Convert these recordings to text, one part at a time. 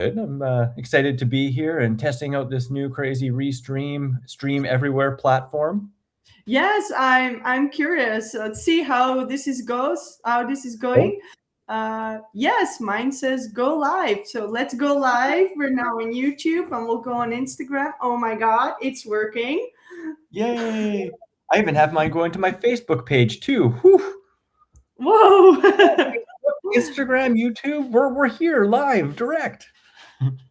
Good. I'm excited to be here and testing out this new crazy Restream stream everywhere platform. Yes, I'm curious. Let's see how this is goes. How this is Oh, going. Yes, mine says go live. So let's go live. We're now on YouTube and we'll go on Instagram. Oh my God, it's working. yay! I even have mine going to my Facebook page too. Whew. Whoa. Instagram, YouTube, we're here live, direct.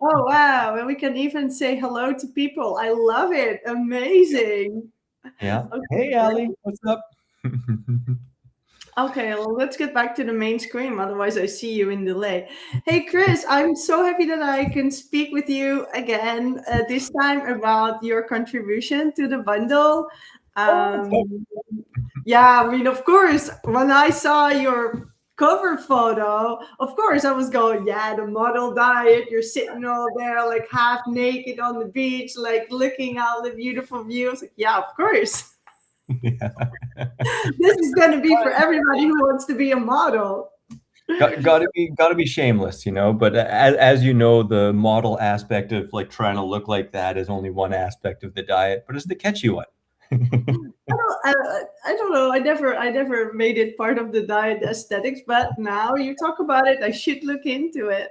Oh wow, and we can even say hello to people. I love it. Amazing. Yeah. Okay, Hey, great. Ali, what's up? Okay, well, let's get back to the main screen. Otherwise, I see you in delay. Hey, Chris, I'm so happy that I can speak with you again, this time about your contribution to the bundle. Oh, what's up? Um, yeah, I mean, of course, when I saw your cover photo, of course, I was going, yeah, the model diet. You're sitting all there, like half naked on the beach, like looking out the beautiful views. Like, yeah, of course. Yeah. This is going to be for everybody who wants to be a model. Gotta be shameless, But as you know, the model aspect of like trying to look like that is only one aspect of the diet, but it's the catchy one. I don't know. I never made it part of the diet aesthetics, but now you talk about it, I should look into it.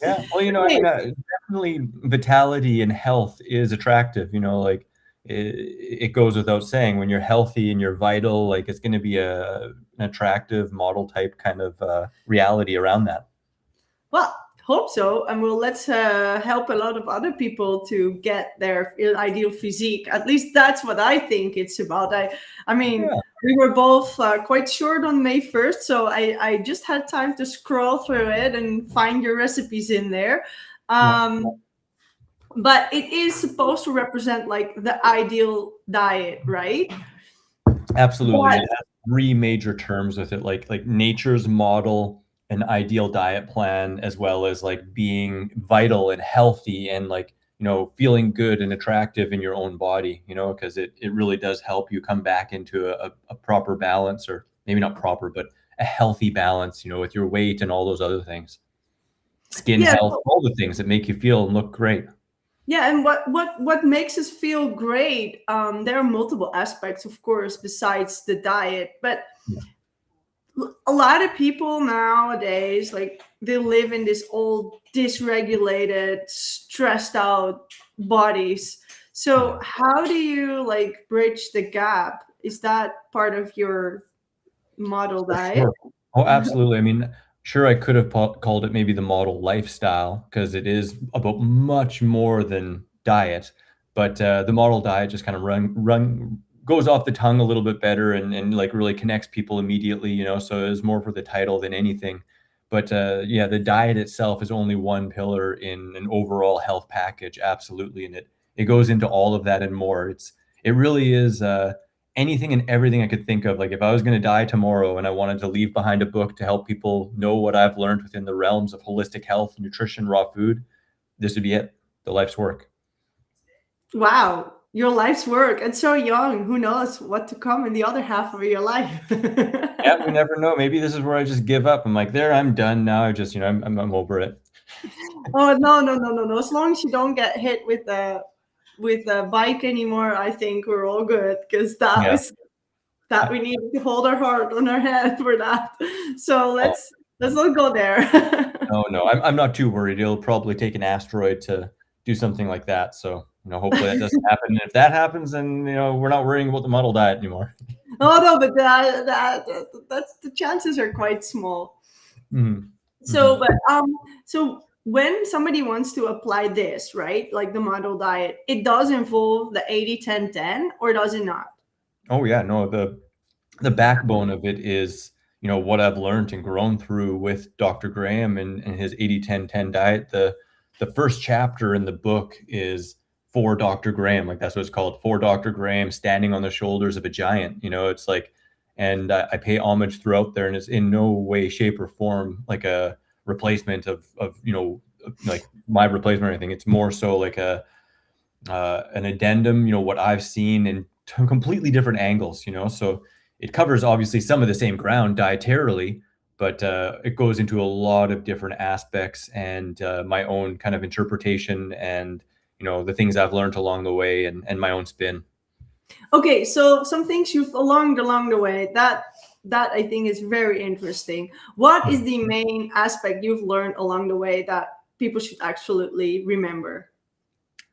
Yeah, well, I Hey, mean, definitely vitality and health is attractive. Like it goes without saying, when you're healthy and you're vital, like it's going to be an attractive model type kind of reality around that. well, hope so, and well, let's help a lot of other people to get their ideal physique. At least that's what I think it's about. I mean, Yeah, we were both quite short on May 1st, so I just had time to scroll through it and find your recipes in there. yeah, Um, but it is supposed to represent like the ideal diet, right? absolutely. But It has three major terms with it, like nature's model, an ideal diet plan, as well as like being vital and healthy and like feeling good and attractive in your own body, because it really does help you come back into a proper balance, or maybe not proper, but a healthy balance, with your weight and all those other things, skin yeah, health, all the things that make you feel and look great. yeah, and what makes us feel great? There are multiple aspects, of course, besides the diet, but Yeah. a lot of people nowadays, like they live in this old dysregulated, stressed out bodies. So Yeah. how do you like bridge the gap? Is that part of your model For diet? sure. Oh, absolutely. I mean, sure, I could have called it maybe the model lifestyle, because it is about much more than diet. But the model diet just kind of run goes off the tongue a little bit better, and like really connects people immediately. So it's more for the title than anything. But yeah, the diet itself is only one pillar in an overall health package. Absolutely, and it goes into all of that and more. It really is. Anything and everything I could think of. Like if I was going to die tomorrow and I wanted to leave behind a book to help people know what I've learned within the realms of holistic health, nutrition, raw food, this would be it. The life's work. Wow, your life's work. And so young. Who knows what to come in the other half of your life? Yeah, we never know. Maybe this is where I just give up. I'm like, there, I'm done now. I just, I'm over it. Oh no, no, no, no, no. As long as you don't get hit with a bike anymore, I think we're all good because that Yeah. was that we need to hold our heart on our head for that. So Oh, let's not go there. no, no, I'm not too worried. It'll probably take an asteroid to do something like that. So, hopefully that doesn't happen. And if that happens, then, we're not worrying about the model diet anymore. Oh no, but that's the chances are quite small. Mhm. So, Mhm. but so when somebody wants to apply this, right, like the model diet, it does involve the 80-10-10, or does it not? Oh yeah, no, the backbone of it is, what I've learned and grown through with Dr. Graham and his 80-10-10 diet. The first chapter in the book is for Dr. Graham. Like that's what it's called, for Dr. Graham, standing on the shoulders of a giant. It's like, and I pay homage throughout there, and it's in no way, shape, or form like a replacement of like my replacement or anything. It's more so like an addendum, what I've seen in completely different angles. So it covers obviously some of the same ground dietarily, but it goes into a lot of different aspects and my own kind of interpretation and the things I've learned along the way and my own spin. Okay, so some things you've learned along the way, that I think is very interesting. What is the main aspect you've learned along the way that people should absolutely remember?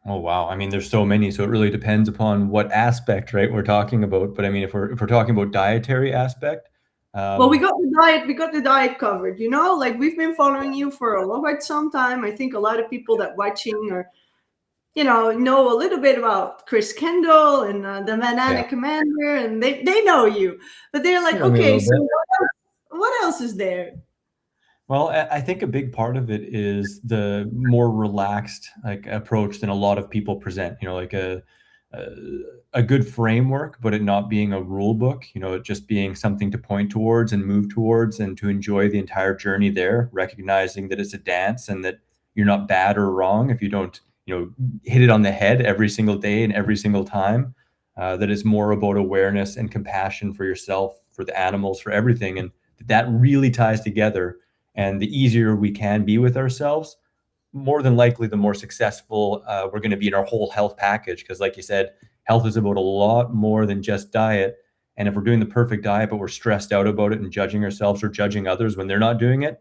Oh wow. I mean, there's so many, so it really depends upon what aspect, right, we're talking about. But I mean, if we're talking about dietary aspect, Well, um, we got the diet covered, like we've been following you for a long quite some time. I think a lot of people that watching are, know a little bit about Chris Kendall and the yeah, Banana Commander, and they know you, but they're you like, know me a okay, little so bit. what else is there? Well, I think a big part of it is the more relaxed like approach than a lot of people present. Like a, a good framework, but it not being a rule book. It just being something to point towards and move towards, and to enjoy the entire journey there. Recognizing that it's a dance and that you're not bad or wrong if you don't, hit it on the head every single day and every single time. That is more about awareness and compassion for yourself, for the animals, for everything, and that really ties together. And the easier we can be with ourselves, more than likely, the more successful we're going to be in our whole health package. Because, like you said, health is about a lot more than just diet. And if we're doing the perfect diet, but we're stressed out about it and judging ourselves or judging others when they're not doing it,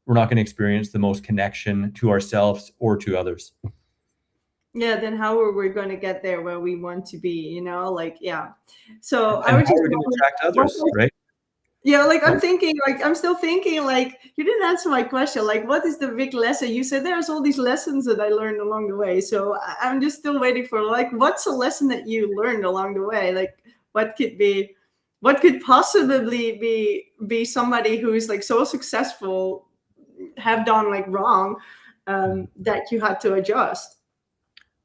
we're not going to experience the most connection to ourselves or to others. Yeah, then how are we going to get there where we want to be? Like, yeah. So I And was how just are we going to wondering, attract others, right? yeah, like I'm Oh, thinking, like I'm still thinking, like you didn't answer my question. Like, what is the big lesson? You said there's all these lessons that I learned along the way. So I'm just still waiting for, like, what's a lesson that you learned along the way? Like, what could be, what could possibly be somebody who is like so successful have done like wrong, that you had to adjust.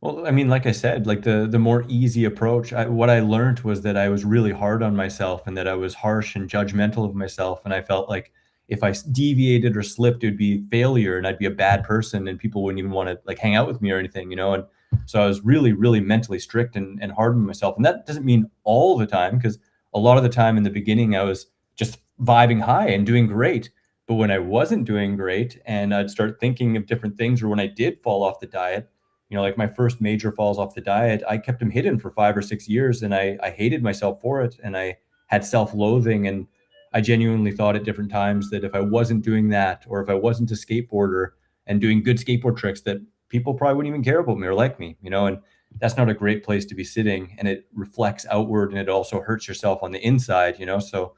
well, I mean, like I said, like the more easy approach, what I learned was that I was really hard on myself and that I was harsh and judgmental of myself. And I felt like if I deviated or slipped, it would be failure and I'd be a bad person and people wouldn't even want to like hang out with me or anything. And so I was really, really mentally strict and hard on myself. And that doesn't mean all the time, because a lot of the time in the beginning, I was just vibing high and doing great. But when I wasn't doing great and I'd start thinking of different things, or when I did fall off the diet, like my first major falls off the diet, I kept them hidden for 5 or 6 years, and I hated myself for it. And I had self-loathing. And I genuinely thought at different times that if I wasn't doing that, or if I wasn't a skateboarder and doing good skateboard tricks, that people probably wouldn't even care about me or like me. And that's not a great place to be sitting. And it reflects outward and it also hurts yourself on the inside. So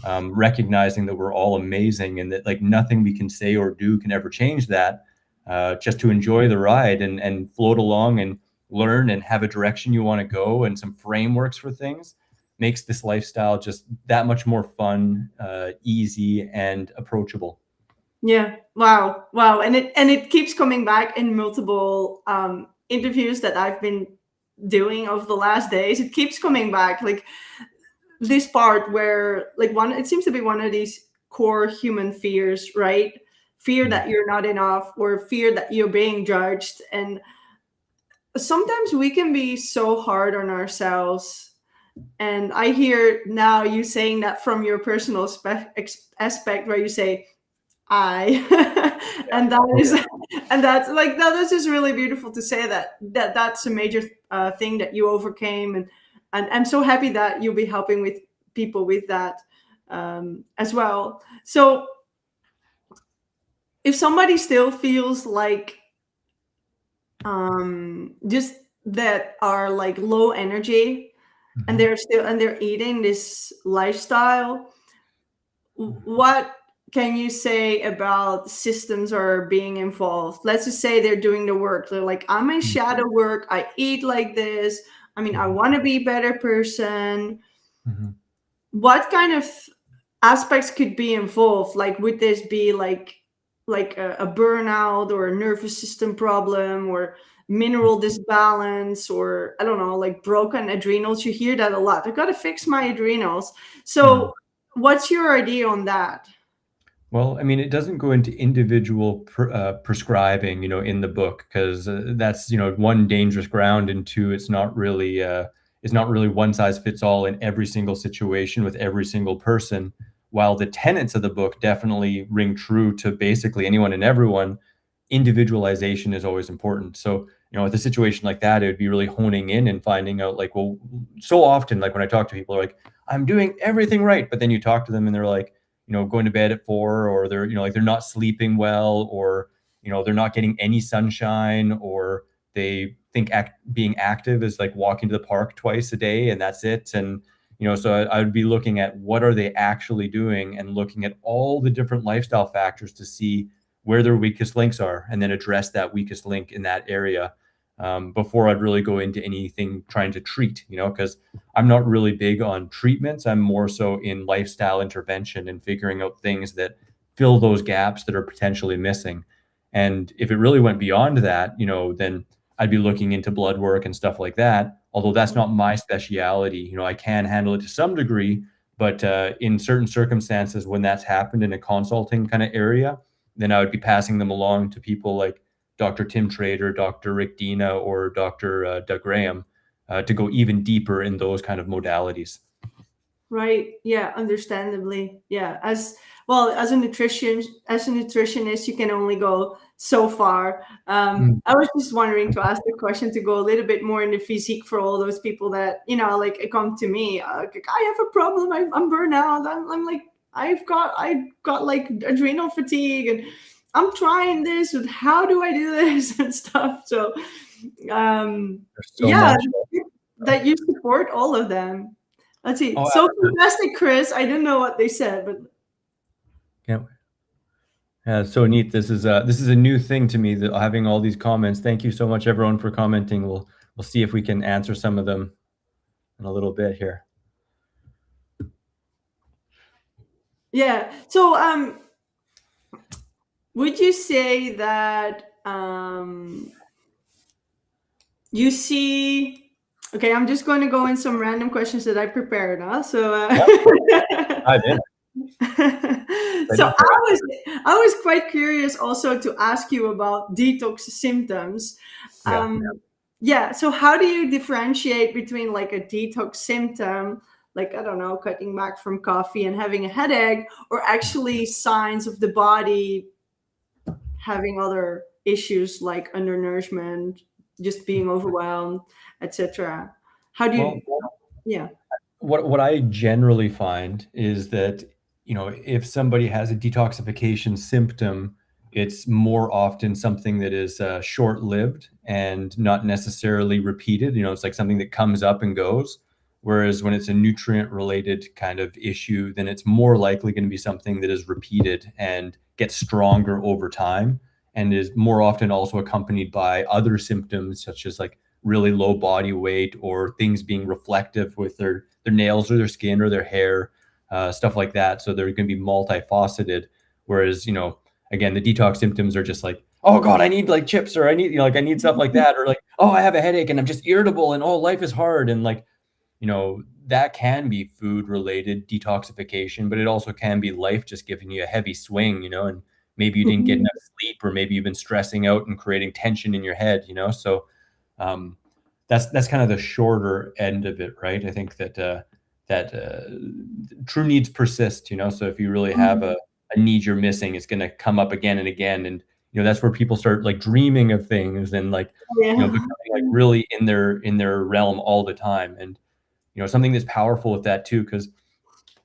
recognizing that we're all amazing and that like nothing we can say or do can ever change that, just to enjoy the ride and float along and learn and have a direction you want to go and some frameworks for things, makes this lifestyle just that much more fun, easy, and approachable. Yeah. Wow. Wow. And it keeps coming back in multiple interviews that I've been doing over the last days. It keeps coming back. Like this part where like it seems to be one of these core human fears, right? Fear Mm. that you're not enough, or fear that you're being judged. And sometimes we can be so hard on ourselves. And I hear now you saying that from your personal aspect, where you say I, Yeah. and that Oh, is, yeah. and that's like that's just really beautiful to say that's a major thing that you overcame. And I'm so happy that you'll be helping with people with that, as well. So if somebody still feels like, just that are like low energy, and Mhm. they're eating this lifestyle, what can you say about systems are being involved? Let's just say they're doing the work. They're like, I'm in Mhm. shadow work. I eat like this. I mean, I Mhm. want to be a better person. Mhm. What kind of aspects could be involved? Like, would this be like a burnout or a nervous system problem or mineral disbalance, or I don't know, like broken adrenals? You hear that a lot. I got to fix my adrenals. Mhm. So what's your idea on that? Well, I mean, it doesn't go into individual prescribing, in the book, because that's, one, dangerous ground, and two, it's not really one size fits all in every single situation with every single person. while the tenets of the book definitely ring true to basically anyone and everyone, individualization is always important. So, with a situation like that, it would be really honing in and finding out, like, well, so often, like when I talk to people, they're like, I'm doing everything right. But then you talk to them and they're like, going to bed at 4, or they're, like they're not sleeping well, or, they're not getting any sunshine, or they think being active is like walking to the park twice a day and that's it. And, so I would be looking at what are they actually doing and looking at all the different lifestyle factors to see where their weakest links are, and then address that weakest link in that area, before I'd really go into anything trying to treat, because I'm not really big on treatments. I'm more so in lifestyle intervention and figuring out things that fill those gaps that are potentially missing. And if it really went beyond that, then I'd be looking into blood work and stuff like that. Although that's not my speciality, I can handle it to some degree, but in certain circumstances, when that's happened in a consulting kind of area, then I would be passing them along to people like Dr. Tim Trader, Dr. Rick Dina, or Dr. Doug Graham, to go even deeper in those kind of modalities. Right. Yeah. Understandably. Yeah. As well as a nutritionist, you can only go so far. I was just wondering to ask the question to go a little bit more into physique for all those people that like come to me. Like, I have a problem. I'm burnout. I'm like I've got like adrenal fatigue, and I'm trying this. And how do I do this and stuff? So, So yeah, much. that you support all of them. Let's see. Oh, So fantastic, Chris. I don't know what they said, but yeah, it's so neat. This is a new thing to me, that having all these comments. Thank you so much, everyone, for commenting. We'll see if we can answer some of them in a little bit here. yeah. So would you say that you see? Okay, I'm just going to go in some random questions that I prepared. So. Dive in. So I was quite curious also to ask you about detox symptoms. Yeah. So how do you differentiate between like a detox symptom, like, I don't know, cutting back from coffee and having a headache, or actually signs of the body having other issues like undernourishment, just being overwhelmed, etc.? How do you? Yeah. What I generally find is that, if somebody has a detoxification symptom, it's more often something that is short-lived and not necessarily repeated. It's like something that comes up and goes. Whereas when it's a nutrient-related kind of issue, then it's more likely going to be something that is repeated and gets stronger over time, and is more often also accompanied by other symptoms, such as like really low body weight, or things being reflective with their nails or their skin or their hair, stuff like that. So they're going to be multifaceted. Whereas, again, the detox symptoms are just like, oh God, I need like chips, or I need, like I need stuff like that, or like, oh, I have a headache and I'm just irritable, and oh, life is hard. And like, that can be food related detoxification, but it also can be life just giving you a heavy swing, and maybe you didn't get enough sleep, or maybe you've been stressing out and creating tension in your head, so that's kind of the shorter end of it, right? I think that true needs persist, so if you really have a need you're missing, it's going to come up again and again. And that's where people start like dreaming of things, and like becoming like really in their realm all the time. And something that's powerful with that too, because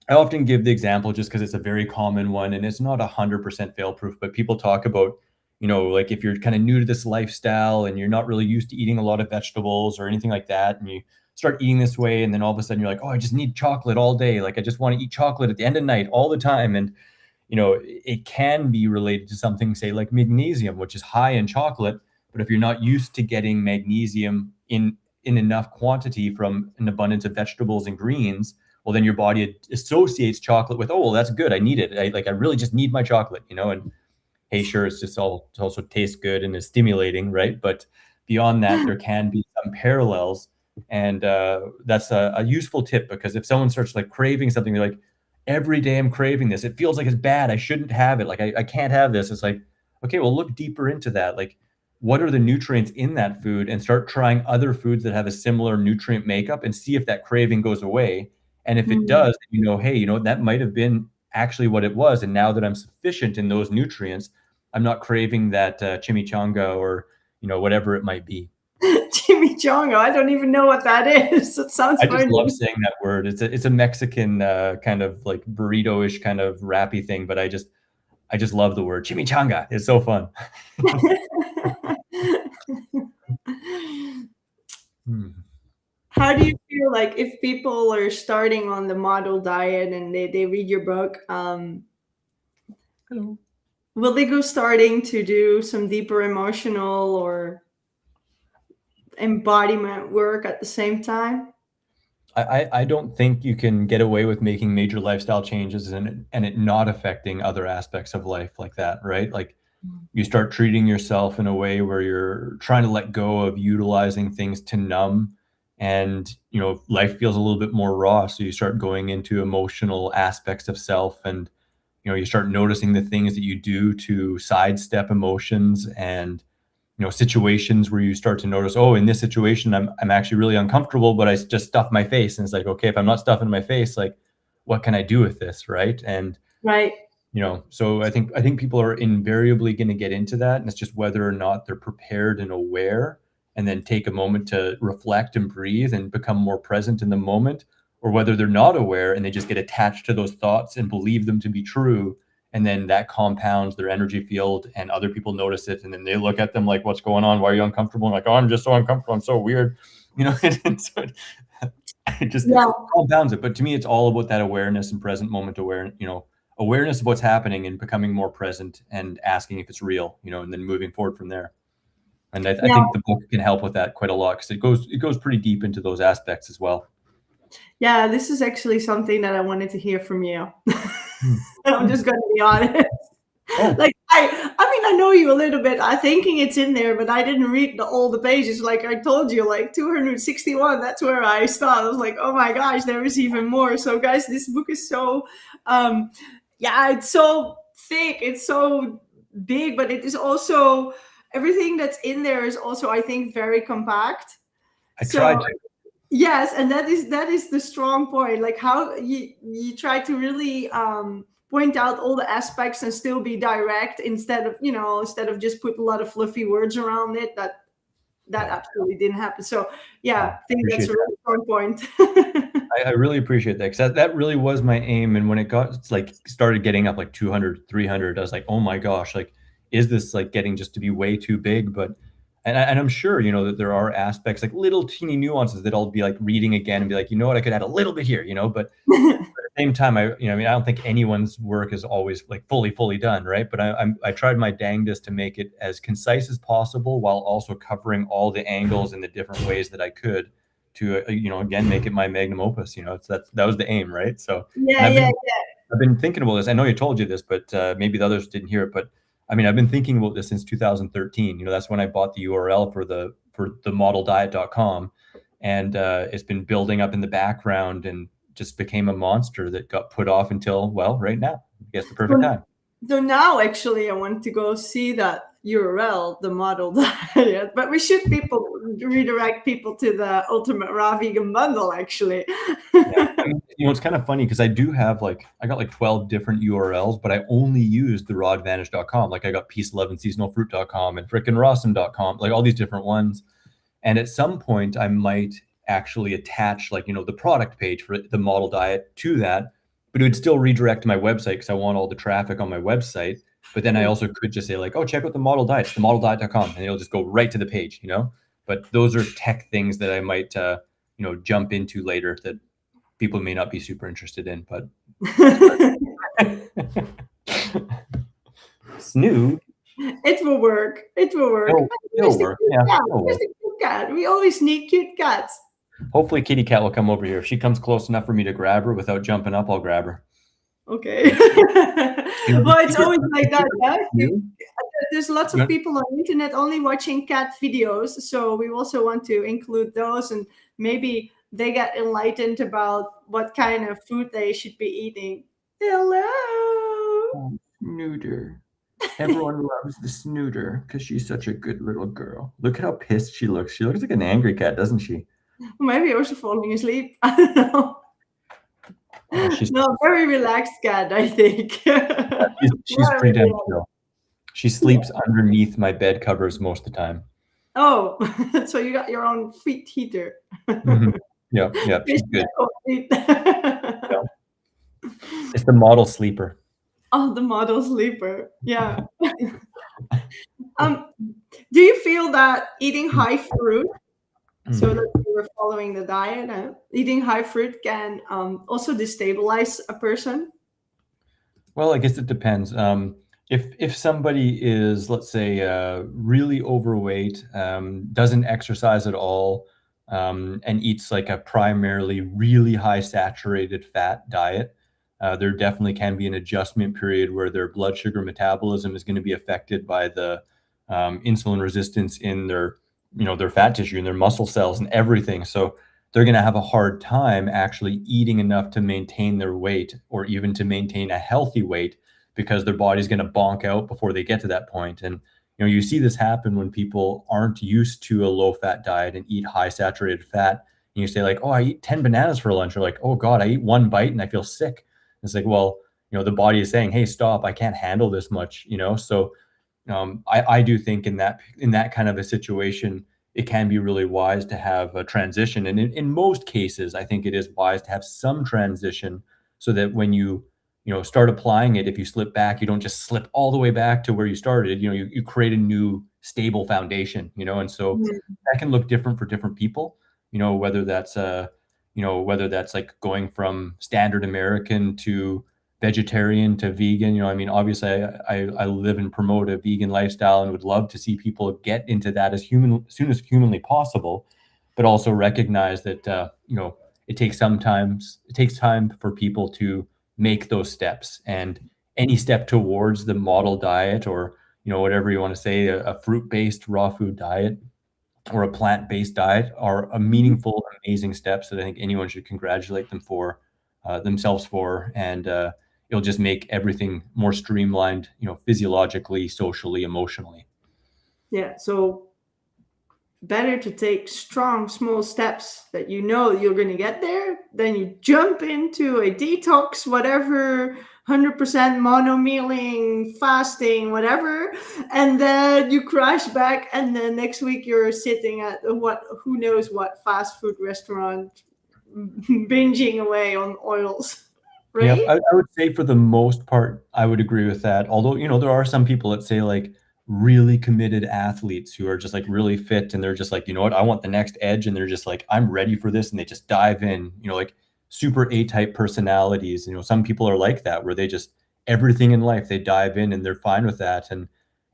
I often give the example just because it's a very common one, and it's not 100% fail proof, but people talk about, like if you're kind of new to this lifestyle and you're not really used to eating a lot of vegetables or anything like that, and you start eating this way, and then all of a sudden you're like, oh, I just need chocolate all day. Like I just want to eat chocolate at the end of the night all the time. And, it can be related to something, say like magnesium, which is high in chocolate. But if you're not used to getting magnesium in enough quantity from an abundance of vegetables and greens, well, then your body associates chocolate with, oh, well, that's good. I need it. I really just need my chocolate, and hey, sure, it also tastes good and is stimulating, right? But beyond that, there can be some parallels. And that's a useful tip, because if someone starts like craving something, they're like, every day I'm craving this, it feels like it's bad, I shouldn't have it, like I can't have this. It's like, okay, well, look deeper into that. Like, what are the nutrients in that food, and start trying other foods that have a similar nutrient makeup, and see if that craving goes away. And if it does, hey, that might have been actually what it was. And now that I'm sufficient in those nutrients, I'm not craving that chimichanga or, whatever it might be. Chimichanga. I don't even know what that is. It sounds I just funny. love saying that word. It's a Mexican kind of like burrito-ish kind of rappy thing, but I just love the word chimichanga. It's so fun. How do you feel like if people are starting on the model diet and they read your book, Hello. will they go starting to do some deeper emotional or embodiment work at the same time? I don't think you can get away with making major lifestyle changes and it not affecting other aspects of life like that, right? Like you start treating yourself in a way where you're trying to let go of utilizing things to numb, and life feels a little bit more raw, so you start going into emotional aspects of self, and you start noticing the things that you do to sidestep emotions, and situations where you start to notice, oh, in this situation, I'm actually really uncomfortable, but I just stuff my face. And it's like, okay, if I'm not stuffing my face, like, what can I do with this? Right. And, Right. so I think people are invariably going to get into that. And it's just whether or not they're prepared and aware, and then take a moment to reflect and breathe and become more present in the moment, or whether they're not aware and they just get attached to those thoughts and believe them to be true, and then that compounds their energy field and other people notice it, and then they look at them like, what's going on, why are you uncomfortable? And like, oh, I'm just so uncomfortable, I'm so weird. And so it just compounds it. But to me, it's all about that awareness and present moment awareness of what's happening, and becoming more present and asking if it's real, and then moving forward from there. And I think the book can help with that quite a lot, because it goes pretty deep into those aspects as well. Yeah, this is actually something that I wanted to hear from you. I'm just going to be honest. Oh. Like I know you a little bit. I'm thinking it's in there, but I didn't read all the pages. Like I told you, like 261. That's where I stopped. I was like, oh my gosh, there is even more. So guys, this book is so, it's so thick. It's so big, but it is also everything that's in there is also, I think, very compact. I tried to. Yes, and that is the strong point. Like how you try to really point out all the aspects and still be direct, instead of just put a lot of fluffy words around it. That absolutely didn't happen. So I think that's a really strong point. I really appreciate that, because that really was my aim. And when it started getting up like 200, 300, I was like, oh my gosh, like, is this like getting just to be way too big? But and I'm sure that there are aspects, like little teeny nuances, that I'll be like reading again and be like, what, I could add a little bit here, but at the same time, I don't think anyone's work is always like fully done, right? But I tried my dangest to make it as concise as possible, while also covering all the angles in the different ways that I could, to again, make it my magnum opus. That was the aim, right? So I've been thinking about this. I know you told you this, but maybe the others didn't hear it. But I mean, I've been thinking about this since 2013. That's when I bought the URL for the modeldiet.com, and it's been building up in the background and just became a monster that got put off until, well, right now. I guess the perfect time. So now, actually, I want to go see that URL, the model diet, but we should redirect people to the Ultimate Raw Vegan Bundle, actually. Yeah. I mean, it's kind of funny, because I got like 12 different URLs, but I only used the rawadvantage.com. Like I got peace, love, and seasonalfruit.com and frickin' rawsome.com, like all these different ones. And at some point I might actually attach the product page for the model diet to that, but it would still redirect to my website, because I want all the traffic on my website. But then I also could just say like, oh, check out the model diet, it's the modeldiet.com, and it'll just go right to the page, But those are tech things that I might, jump into later, that people may not be super interested in, but Snood. It will work. It will work. It'll work. Yeah. We always need cute cats. Hopefully Kitty Cat will come over here. If she comes close enough for me to grab her without jumping up, I'll grab her. Okay. Well, it's always like that. There's lots of people on the internet only watching cat videos, so we also want to include those, and maybe they get enlightened about what kind of food they should be eating. Hello. Oh, Snooter. Everyone loves the Snooter because she's such a good little girl. Look at how pissed she looks. She looks like an angry cat, doesn't she? Maybe also falling asleep. I don't know. She's No, very relaxed cat, I think. she's Very pretty damn relaxed. chill. She Yeah. sleeps underneath my bed covers most of the time. Oh, so you got your own feet heater. Mhm. Yeah, yeah, Fish she's good. that cold feet. Yeah. It's the model sleeper. Oh, the model sleeper. Yeah. Um, do you feel that eating Mm, high fruit, so mm. that you were following the diet, eating high fruit can also destabilize a person? Well, I guess it depends. If somebody is, let's say, really overweight, doesn't exercise at all, and eats like a primarily really high saturated fat diet, there definitely can be an adjustment period where their blood sugar metabolism is going to be affected by the insulin resistance in their, their fat tissue and their muscle cells and everything. So they're going to have a hard time actually eating enough to maintain their weight or even to maintain a healthy weight because their body's going to bonk out before they get to that point. And you see this happen when people aren't used to a low fat diet and eat high saturated fat. And you say like, "Oh, I eat 10 bananas for lunch." Or like, "Oh God, I eat one bite and I feel sick." It's like, well, the body is saying, "Hey, stop! I can't handle this much." So I do think in that kind of a situation, it can be really wise to have a transition. And in most cases, I think it is wise to have some transition so that when you start applying it, if you slip back, you don't just slip all the way back to where you started. You create a new stable foundation. And so Mm. that can look different for different people. Whether that's like going from standard American to vegetarian to vegan. I mean, obviously, I live and promote a vegan lifestyle and would love to see people get into that as soon as humanly possible, but also recognize that it takes time for people to make those steps, and any step towards the model diet, or whatever you want to say, a fruit-based raw food diet or a plant-based diet, are a meaningful, amazing steps that I think anyone should congratulate themselves for, and it'll just make everything more streamlined, physiologically, socially, emotionally. Yeah, so better to take strong, small steps that you know you're going to get there than you jump into a detox, whatever, 100% mono mealing, fasting, whatever, and then you crash back, and then next week you're sitting at who knows what fast food restaurant, binging away on oils, Yep, right? I would say for the most part, I would agree with that. Although, there are some people that say like really committed athletes who are just like really fit and they're just like, you know what, I want the next edge. And they're just like, I'm ready for this. And they just dive in, like super A-type personalities. Some people are like that, where they just, everything in life, they dive in and they're fine with that. And,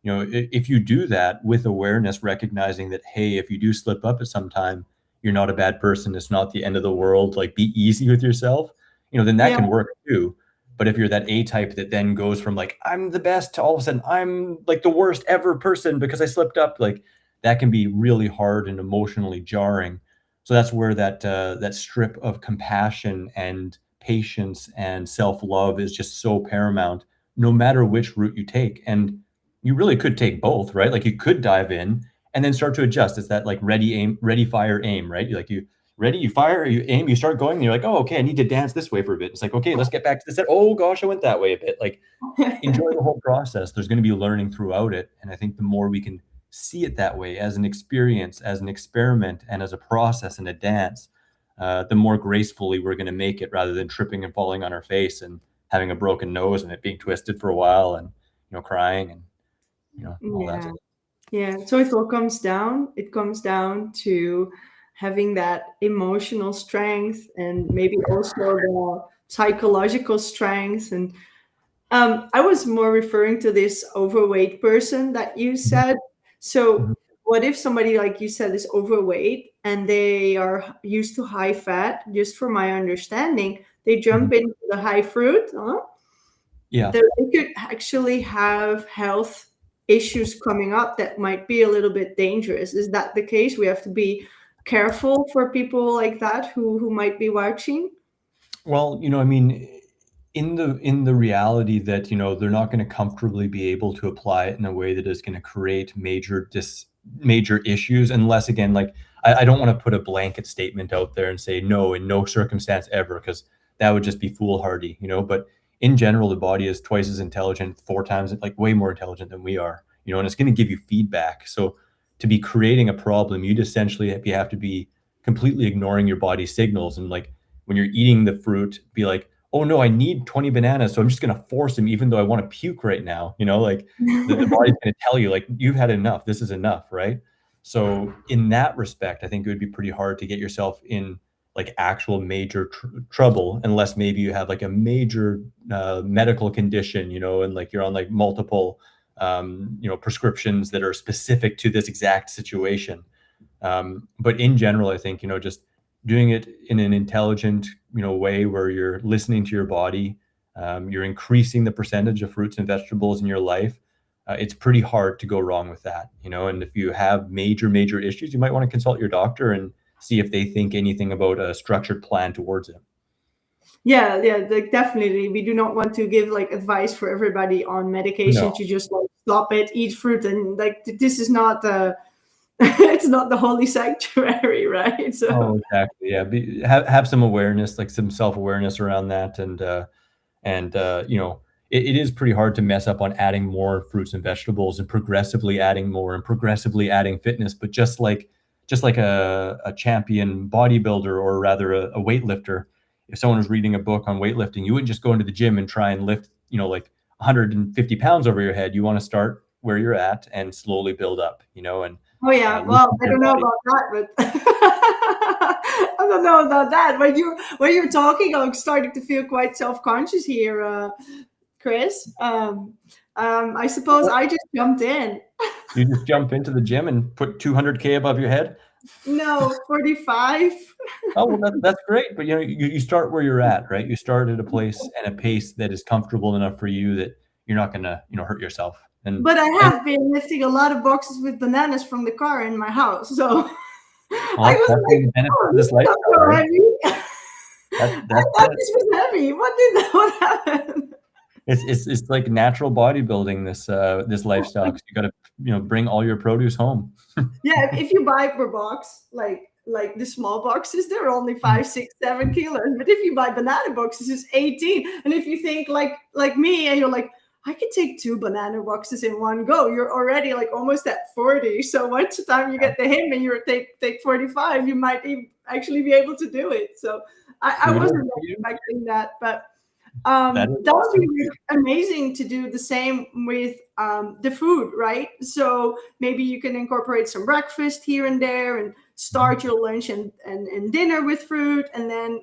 if you do that with awareness, recognizing that, hey, if you do slip up at some time, you're not a bad person. It's not the end of the world. Like, be easy with yourself, then that Yeah. can work too. But if you're that A type that then goes from like, I'm the best, to all of a sudden, I'm like the worst ever person because I slipped up, like that can be really hard and emotionally jarring. So that's where that strip of compassion and patience and self-love is just so paramount, no matter which route you take. And you really could take both, right? Like you could dive in and then start to adjust. It's that like ready, aim, ready, fire, aim, right? You ready, you fire, you aim, you start going, and you're like, oh, okay, I need to dance this way for a bit. It's like, okay, let's get back to the set. Oh gosh, I went that way a bit. Like, enjoy the whole process. There's going to be learning throughout it. And I think the more we can see it that way, as an experience, as an experiment, and as a process and a dance, the more gracefully we're going to make it, rather than tripping and falling on our face and having a broken nose and it being twisted for a while, and crying, and all that. Yeah. Yeah, so it comes down to having that emotional strength and maybe also the psychological strength. And I was more referring to this overweight person that you Mhm, said. So, mhm, what if somebody, like you said, is overweight and they are used to high fat? Just from my understanding, they mhm. jump into the high fruit. Huh? Yeah. There they could actually have health issues coming up that might be a little bit dangerous. Is that the case? We have to be careful for people like that who might be watching. Well, I mean, in the reality that, they're not gonna comfortably be able to apply it in a way that is gonna create major issues, unless, again, like, I don't wanna put a blanket statement out there and say, "No, in no circumstance ever," because that would just be foolhardy, but in general, the body is twice as intelligent, 4 times, like way more intelligent than we are, and it's going to give you feedback. So to be creating a problem, you'd essentially have to be completely ignoring your body's signals. And like when you're eating the fruit, be like, oh no, I need 20 bananas, so I'm just going to force them even though I want to puke right now. Like the body's going to tell you, like, you've had enough, this is enough, right? So in that respect, I think it would be pretty hard to get yourself in like actual major trouble, unless maybe you have like a major medical condition, and like you're on like multiple prescriptions that are specific to this exact situation. But in general, I think, just doing it in an intelligent, way where you're listening to your body, you're increasing the percentage of fruits and vegetables in your life. It's pretty hard to go wrong with that, and if you have major issues, you might want to consult your doctor and see if they think anything about a structured plan towards it. Yeah, yeah, like definitely. We do not want to give like advice for everybody on medication No. to just like stop it, eat fruit, and like this is not the it's not the holy sanctuary, right? Oh, So exactly. Yeah. Have some awareness, like some self-awareness around that. And it is pretty hard to mess up on adding more fruits and vegetables and progressively adding more and progressively adding fitness. But just like a champion bodybuilder, or rather a weightlifter, if someone was reading a book on weightlifting, you wouldn't just go into the gym and try and lift, like 150 pounds over your head. You want to start where you're at and slowly build up, and oh yeah, listen well, to I your don't know body. about that, but I don't know about that. When you're talking, I'm starting to feel quite self-conscious here, Chris. I suppose I just jumped in. You just jump into the gym and put 200K above your head. No, 45. Oh, well, that's great. But you start where you're at, right? You start at a place and a pace that is comfortable enough for you that you're not gonna, hurt yourself. And But I and have been lifting a lot of boxes with bananas from the car in my house. So well, I was that's one like, of the benefits oh, of this this is not lifestyle, so right? heavy. I That's thought it. this was heavy. What happened? It's like natural bodybuilding, this lifestyle, 'cause you got to bring all your produce home. Yeah, if you buy per box, like the small boxes, they're only 5, 6, 7 kilos. But if you buy banana boxes, it's 18. And if you think like me, and you're like, I could take 2 banana boxes in one go, you're already like almost at 40. So once the time you get the him and you're take 45, you might even actually be able to do it. So I Kudos wasn't to you. expecting that, but That is that would be awesome. really amazing to do the same with the food, right? So maybe you can incorporate some breakfast here and there and Mhm. start your lunch and dinner with fruit and then,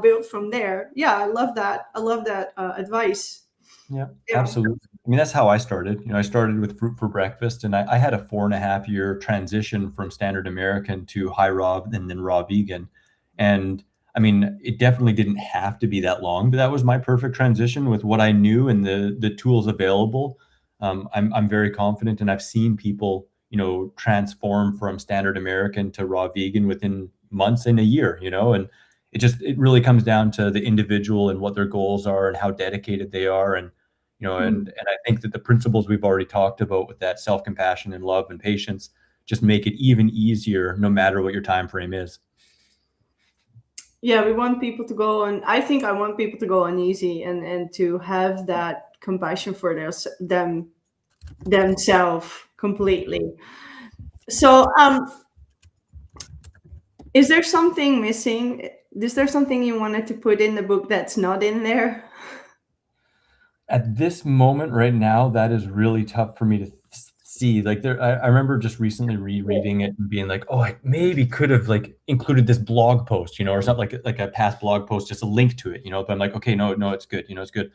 build from there. Yeah, I love that. I love that advice. Yeah, Yeah. absolutely. I mean, that's how I started. I started with fruit for breakfast, and I had a 4.5 year transition from standard American to high raw and then raw vegan. And I mean, it definitely didn't have to be that long, but that was my perfect transition with what I knew and the tools available. I'm very confident, and I've seen people, transform from standard American to raw vegan within months and a year, and it really comes down to the individual and what their goals are and how dedicated they are. And Mhm. and I think that the principles we've already talked about with that self-compassion and love and patience just make it even easier no matter what your time frame is. Yeah, we want people to go on. I think I want people to go on easy and to have that compassion for themselves completely. So, is there something missing? Is there something you wanted to put in the book that's not in there? At this moment right now, that is really tough for me to see. Like I remember just recently rereading it and being like, oh, I maybe could have like included this blog post, or something, like a past blog post, just a link to it, but I'm like, okay, no, no, it's good, it's good.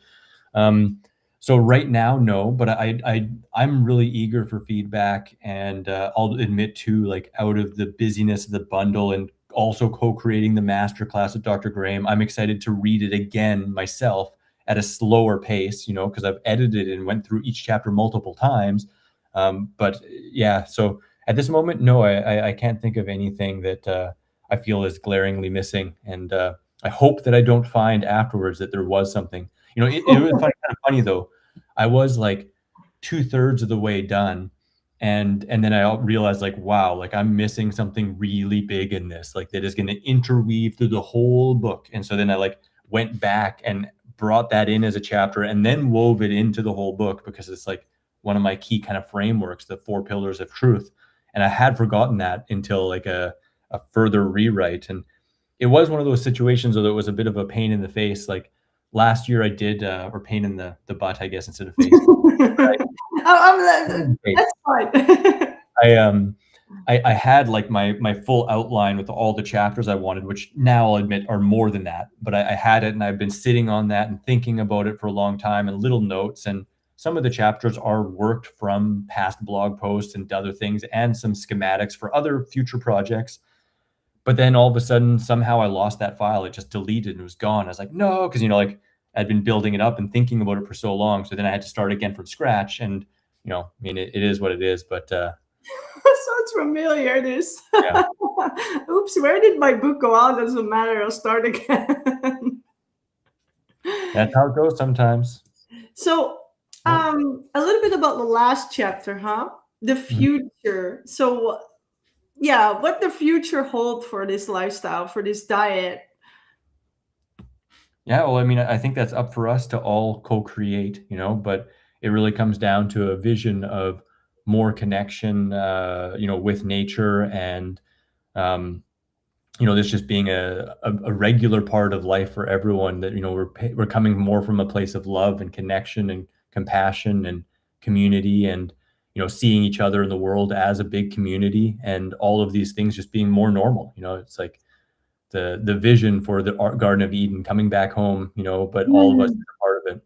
Um, so right now, no, but I'm really eager for feedback, and I'll admit too, like out of the busyness of the bundle and also co-creating the masterclass with Dr. Graham, I'm excited to read it again myself at a slower pace, because I've edited and went through each chapter multiple times. But yeah, so at this moment, no, I can't think of anything that I feel is glaringly missing, and I hope that I don't find afterwards that there was something. It was kind of funny though. I was like 2/3 of the way done, and then I realized, like, wow, like I'm missing something really big in this, like that is going to interweave through the whole book. And so then I like went back and brought that in as a chapter and then wove it into the whole book, because it's like one of my key kind of frameworks, the 4 pillars of truth. And I had forgotten that until like a further rewrite. And it was one of those situations where it was a bit of a pain in the face. Like last year I did, or pain in the butt, I guess, instead of face. That's fine. I had like my full outline with all the chapters I wanted, which now I'll admit are more than that. But I had it, and I've been sitting on that and thinking about it for a long time, and little notes. And some of the chapters are worked from past blog posts and other things, and some schematics for other future projects. But then all of a sudden, somehow I lost that file. It just deleted and it was gone. I was like, no, because like I'd been building it up and thinking about it for so long. So then I had to start again from scratch. And I mean, it is what it is. But sounds familiar. This. Yeah. Oops, where did my book go out? Doesn't matter. I'll start again. That's how it goes sometimes. So, a little bit about the last chapter, huh? The future. So, yeah, what the future hold for this lifestyle, for this diet? Yeah, well, I mean, I think that's up for us to all co-create, but it really comes down to a vision of more connection, with nature, and this just being a regular part of life for everyone, that we're coming more from a place of love and connection and compassion and community, and seeing each other in the world as a big community, and all of these things just being more normal. It's like the vision for the Garden of Eden coming back home, but all of us are part of it.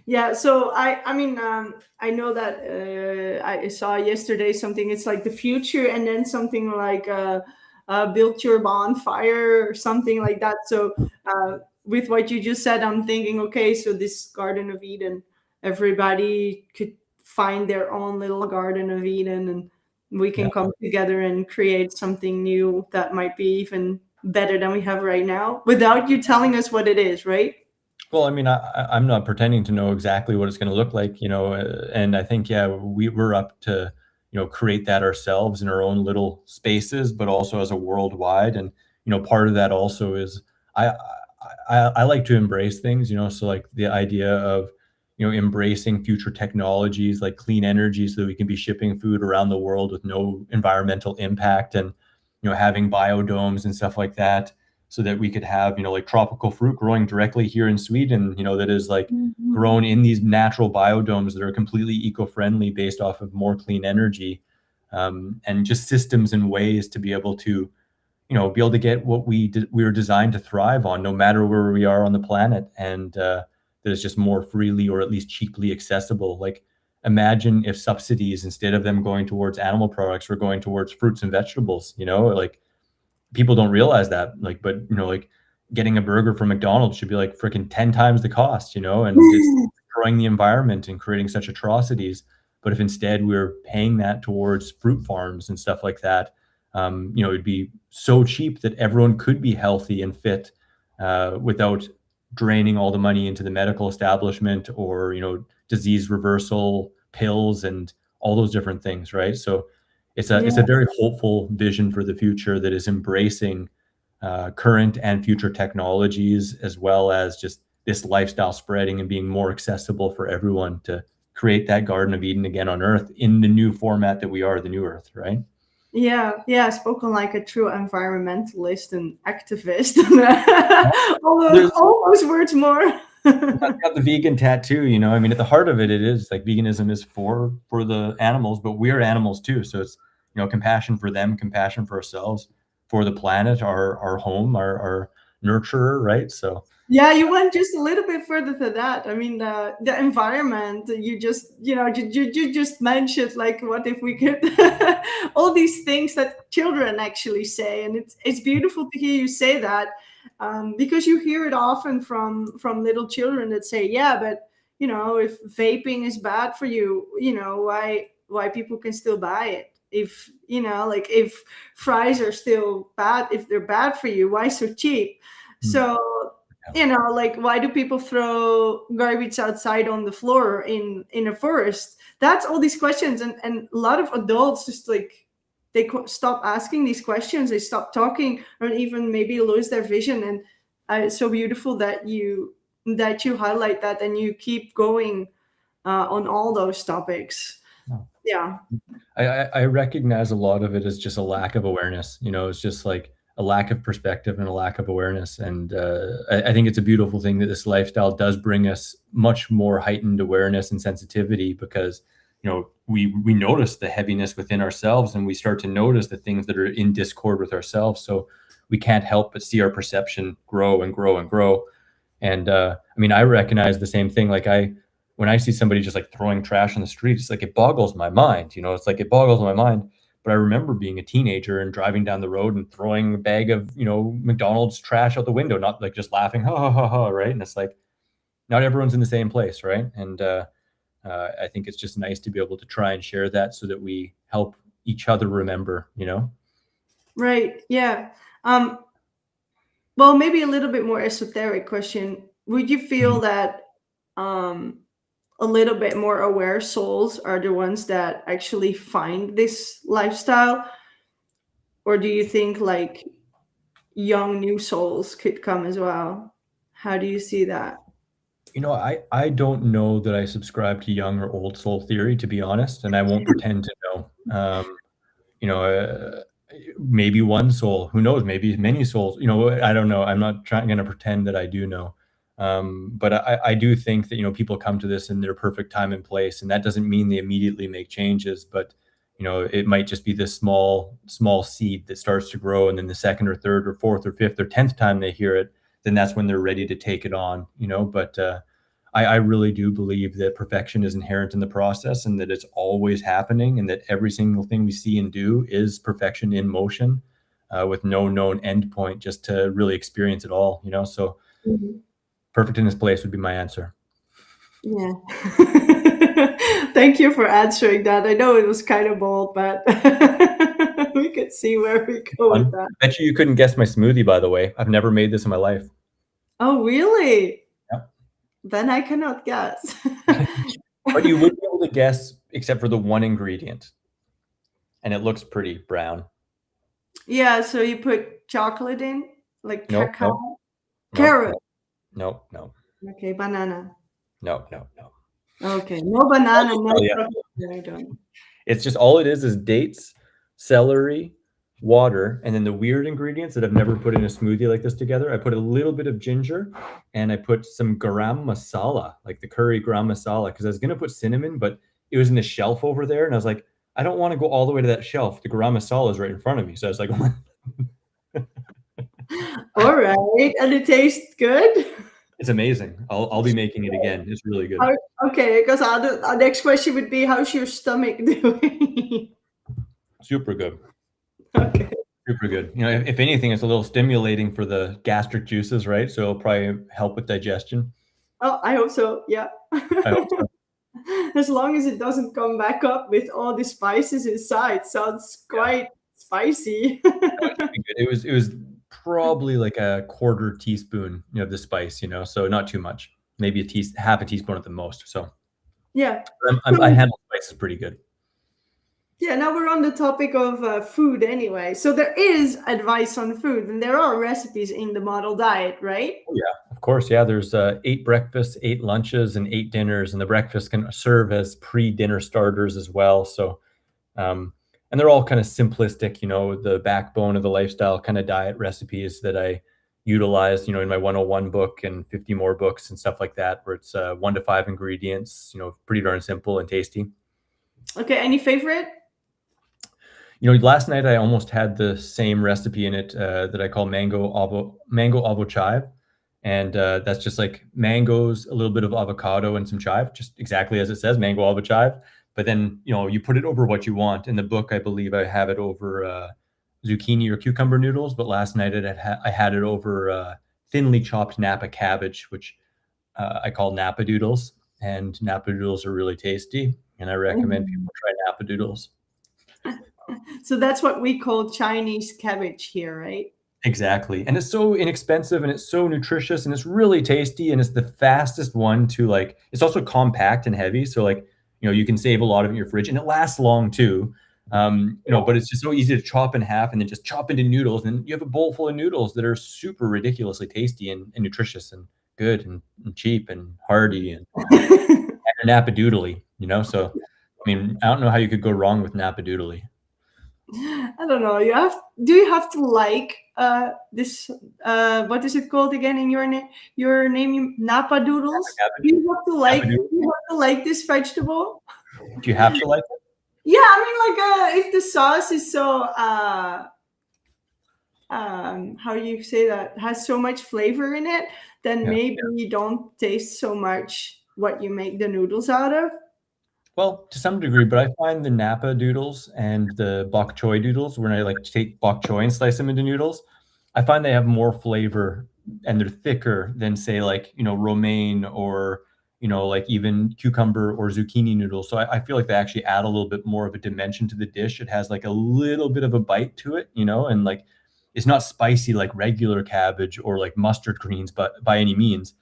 Yeah, so I mean, I know that I saw yesterday something. It's like the future, and then something like build your bonfire or something like that. So with what you just said, I'm thinking, okay, so this Garden of Eden, everybody could find their own little Garden of Eden, and we can come together and create something new that might be even better than we have right now, without you telling us what it is, right? Well, I mean, I'm not pretending to know exactly what it's going to look like, and I think, yeah, we're up to, create that ourselves in our own little spaces, but also as a worldwide. And, part of that also is I like to embrace things, so like the idea of, embracing future technologies like clean energy, so that we can be shipping food around the world with no environmental impact, and, having biodomes and stuff like that, so that we could have, like tropical fruit growing directly here in Sweden, that is like grown in these natural biodomes that are completely eco-friendly, based off of more clean energy, and just systems and ways to be able to, be able to get what we were designed to thrive on, no matter where we are on the planet, and that is just more freely, or at least cheaply, accessible. Like, imagine if subsidies, instead of them going towards animal products, were going towards fruits and vegetables. Like, people don't realize that, like, but like getting a burger from McDonald's should be like freaking 10 times the cost, and it's destroying the environment and creating such atrocities. But if instead we were paying that towards fruit farms and stuff like that, it'd be so cheap that everyone could be healthy and fit, without draining all the money into the medical establishment, or disease reversal pills and all those different things, right? So it's a very hopeful vision for the future, that is embracing current and future technologies, as well as just this lifestyle spreading and being more accessible for everyone, to create that Garden of Eden again on Earth, in the new format that we are, the new Earth, right? Yeah, spoken like a true environmentalist and activist. all those words more. I've got the vegan tattoo, I mean, at the heart of it, it is like veganism is for the animals, but we're animals too. So it's, compassion for them, compassion for ourselves, for the planet, our home, our nurturer, right? So yeah, you went just a little bit further to that. I mean, the environment, you just, you just mentioned, like, what if we could, all these things that children actually say. And it's beautiful to hear you say that, because you hear it often from little children that say, yeah, but, if vaping is bad for you, why people can still buy it. If, like, if fries are still bad, if they're bad for you, why so cheap? So, like, why do people throw garbage outside on the floor in a forest? That's all these questions. And a lot of adults just, like, they stop asking these questions. They stop talking, or even maybe lose their vision. And It's so beautiful that you highlight that and you keep going on all those topics. No. Yeah. I recognize a lot of it as just a lack of awareness. You know, it's just like a lack of perspective and a lack of awareness. And I think it's a beautiful thing that this lifestyle does bring us much more heightened awareness and sensitivity, because you know we notice the heaviness within ourselves, and we start to notice the things that are in discord with ourselves. So we can't help but see our perception grow and grow and grow. And I mean, I recognize the same thing. Like when I see somebody just like throwing trash on the street, it's like it boggles my mind. You know, it's like it boggles my mind. But I remember being a teenager and driving down the road and throwing a bag of, you know, McDonald's trash out the window, not like just laughing, ha ha ha ha, right? And it's like not everyone's in the same place, right? And I think it's just nice to be able to try and share that so that we help each other remember, you know. Right. Yeah. Um, well, maybe a little bit more esoteric question. Would you feel Mhm. that um, a little bit more aware souls are the ones that actually find this lifestyle? Or do you think like young new souls could come as well? How do you see that? You know, I don't know that I subscribe to young or old soul theory, to be honest, and I won't pretend to know. You know, maybe one soul, who knows? Maybe many souls. You know, I don't know. I'm not trying going to pretend that I do know. But I do think that, you know, people come to this in their perfect time and place, and that doesn't mean they immediately make changes. But you know, it might just be this small seed that starts to grow, and then the second or third or fourth or fifth or 10th time they hear it, then that's when they're ready to take it on. You know, but I really do believe that perfection is inherent in the process, and that it's always happening, and that every single thing we see and do is perfection in motion, with no known end point, just to really experience it all, you know? So Mhm. perfect in its place would be my answer. Yeah. Thank you for answering that. I know it was kind of bold, but we could see where we go with Fun. that. Bet you couldn't guess my smoothie, by the way. I've never made this in my life. Oh, really? Yeah. Then I cannot guess. But you would be able to guess except for the one ingredient, and it looks pretty brown. Yeah, so you put chocolate in, like Nope, nope, cacao, nope, carrot. nope, nope, nope, Okay, banana. nope, nope, nope. Okay, no I'll banana, just no tell you. chocolate. I don't. It's just all it is dates, celery, water, and then the weird ingredients that I've never put in a smoothie like this together. I put a little bit of ginger, and I put some garam masala, like the curry garam masala, because I was gonna put cinnamon, but it was in the shelf over there, and I was like, I don't want to go all the way to that shelf. The garam masala is right in front of me, so I was like, All right, and it tastes good. it's amazing. I'll be making it again. It's really good. Oh, okay, because our next question would be, how's your stomach doing? Super good. Okay. Super good. You know, if anything, it's a little stimulating for the gastric juices, right? So it'll probably help with digestion. Oh, I hope so. Yeah. I hope so. As long as it doesn't come back up with all the spices inside. Sounds Yeah. quite spicy. No, it's pretty good. It was probably like a quarter teaspoon, you know, of the spice, you know, so not too much. Maybe half a teaspoon at the most. So Yeah. I So, handle spices pretty good. yeah, now we're on the topic of food anyway. So there is advice on food and there are recipes in the model diet, right? Oh, yeah, of course. Yeah, there's 8 breakfasts, 8 lunches, and 8 dinners, and the breakfast can serve as pre-dinner starters as well. So, um, and they're all kind of simplistic, you know, the backbone of the lifestyle kind of diet recipes that I utilize, you know, in my 101 book and 50 more books and stuff like that, where it's 1 to 5 ingredients, you know, pretty darn simple and tasty. Okay, any favorite? You know, last night I almost had the same recipe in it that I call mango avo chive, and that's just like mangoes, a little bit of avocado, and some chive, just exactly as it says, mango avo chive. But then you know you put it over what you want. In the book, I believe I have it over zucchini or cucumber noodles, but last night I had it over thinly chopped Napa cabbage, which I call Napa doodles, and Napa doodles are really tasty, and I recommend Mhm. people try Napa doodles. So that's what we call Chinese cabbage here, right? Exactly, and it's so inexpensive, and it's so nutritious, and it's really tasty, and it's the fastest one to, like it's also compact and heavy, so, like, you know, you can save a lot of it in your fridge, and it lasts long too. But it's just so easy to chop in half and then just chop into noodles, and you have a bowl full of noodles that are super ridiculously tasty and nutritious and good and cheap and hearty and napadoodly, So, I mean, I don't know how you could go wrong with napadoodly. I don't know. Do you have to like this what is it called again in your name, Napa doodles? Do you have to like this vegetable? Do you have to like it? Yeah, I mean, like if the sauce is so how do you say that, has so much flavor in it, then maybe you don't taste so much what you make the noodles out of. Well, to some degree, but I find the Napa doodles and the bok choy doodles, when I like take bok choy and slice them into noodles, I find they have more flavor and they're thicker than, say, like, romaine or, like even cucumber or zucchini noodles. So I feel like they actually add a little bit more of a dimension to the dish. It has like a little bit of a bite to it, and like it's not spicy like regular cabbage or like mustard greens, but by any means,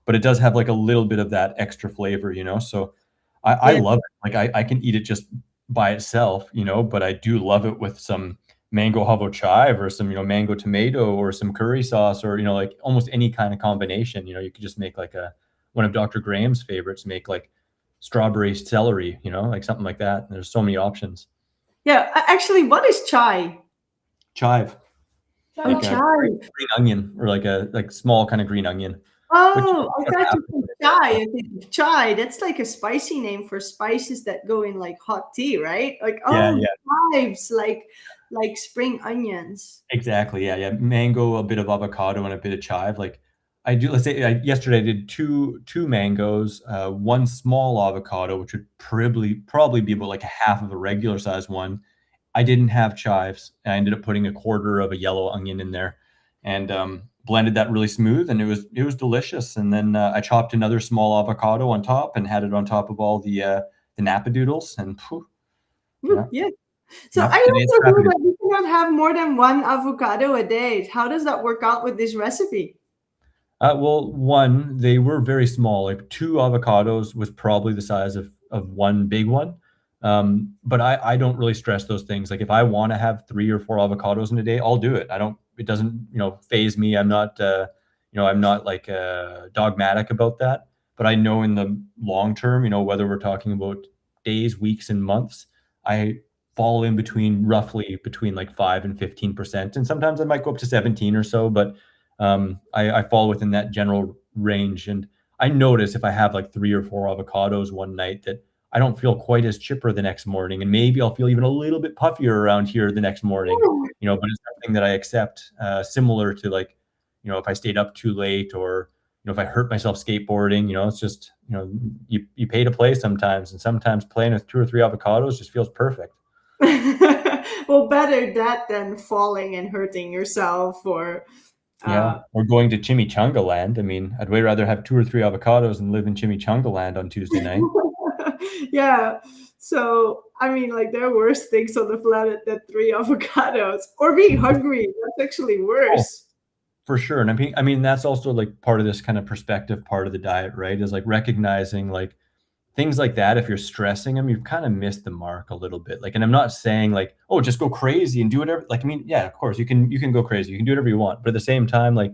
but it does have like a little bit of that extra flavor, So I Yeah. love it. Like I can eat it just by itself, but I do love it with some mango havo chive or some, mango tomato or some curry sauce or, like almost any kind of combination. You could just make like one of Dr. Graham's favorites, make like strawberry celery, like something like that. And there's so many options. Yeah, actually, what is chai? Chive. Oh, Like a chai. green onion or like a small kind of green onion. Oh, I thought you said chai. I think chai, that's like a spicy name for spices that go in like hot tea, right? Like, Yeah, oh, yeah. chives, like spring onions. Exactly. Yeah, yeah. Mango, a bit of avocado, and a bit of chive. Like I do. Let's say yesterday I did two mangoes, one small avocado, which would probably be about like a half of a regular size one. I didn't have chives. I ended up putting a quarter of a yellow onion in there, and blended that really smooth, and it was delicious. And then I chopped another small avocado on top and had it on top of all the Napa doodles, and yeah, Yeah. So yeah. I Today's also heard happy. that you cannot have more than one avocado a day. How does that work out with this recipe? Well, one, they were very small. Like two avocados was probably the size of one big one. But I don't really stress those things. Like if I want to have 3 or 4 avocados in a day, I'll do it. I don't. It doesn't phase me. I'm not like dogmatic about that. But I know in the long term, whether we're talking about days, weeks, and months, I fall in between roughly between like 5 and 15%, and sometimes I might go up to 17 or so. But I fall within that general range. And I notice if I have like 3 or 4 avocados one night that I don't feel quite as chipper the next morning, and maybe I'll feel even a little bit puffier around here the next morning. But it's something that I accept, similar to like, if I stayed up too late or if I hurt myself skateboarding. It's just you pay to play sometimes, and sometimes playing with 2 or 3 avocados just feels perfect. Well, better that than falling and hurting yourself or Yeah, or going to Chimichanga Land. I mean, I'd way rather have 2 or 3 avocados and live in Chimichanga Land on Tuesday night. yeah. So I mean, like there are worse things on the planet than 3 avocados or being hungry. That's actually Oh, worse. for sure. And I mean, that's also like part of this kind of perspective part of the diet, right? Is like recognizing like things like that. If you're stressing them, you've kind of missed the mark a little bit. Like, and I'm not saying like, oh, just go crazy and do whatever. Like, I mean, yeah, of course you can go crazy. You can do whatever you want. But at the same time, like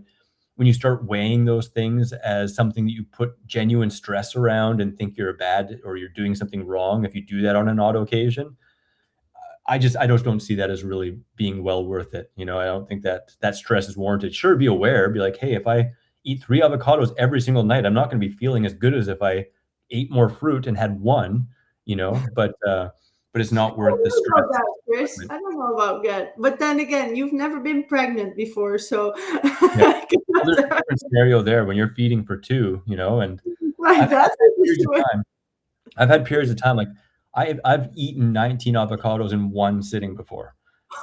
when you start weighing those things as something that you put genuine stress around and think you're bad or you're doing something wrong, if you do that on an auto occasion, I just don't see that as really being well worth it. I don't think that stress is warranted. Sure, be aware, be like, hey, if I eat 3 avocados every single night, I'm not going to be feeling as good as if I ate more fruit and had one. But it's not I worth the don't know stress. about that, Chris. I don't know about that. But then again, you've never been pregnant before, so Yeah. Well, there's a different scenario there when you're feeding for two, and like I've had that's a periods of situation. time. I've had periods of time like I've eaten 19 avocados in one sitting before.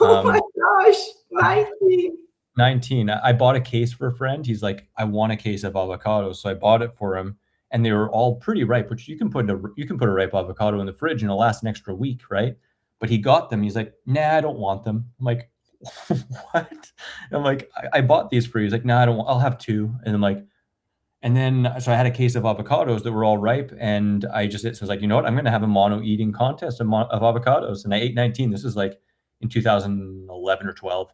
Oh my Um, gosh, 19. 19. I bought a case for a friend. He's like, I want a case of avocados, so I bought it for him, and they were all pretty ripe. Which you can put a ripe avocado in the fridge and it'll last an extra week, right? But he got them. He's like, nah, I don't want them. I'm like, what? And I'm like, I bought these for you. He's like, nah, I don't want. I'll have two. And I'm like, And then, so I had a case of avocados that were all ripe, and I was like, you know what? I'm going to have a mono eating contest of avocados. And I ate 19. This is like in 2011 or 12.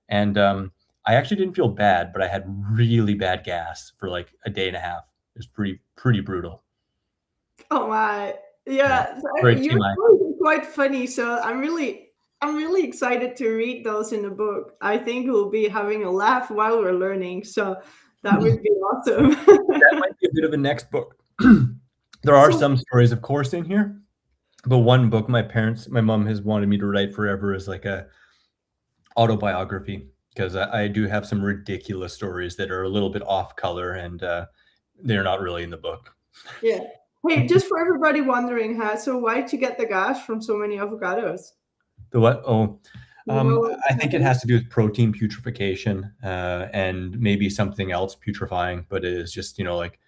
And I actually didn't feel bad, but I had really bad gas for like a day and a half. It was pretty brutal. Oh my, Yeah. yeah. So Very your TMI. stories are quite funny. So I'm really excited to read those in the book. I think we'll be having a laugh while we're learning. So that would be awesome. That might be a bit of a next book. There are So some stories, of course, in here, but one book my mom has wanted me to write forever is like a autobiography, because I do have some ridiculous stories that are a little bit off color, and they're not really in the book. yeah. Hey, just for everybody wondering, so why'd you get the gas from so many avocados? The what? Oh, You know what I think it happened? has to do with protein putrefaction, and maybe something else putrefying, but it is just, like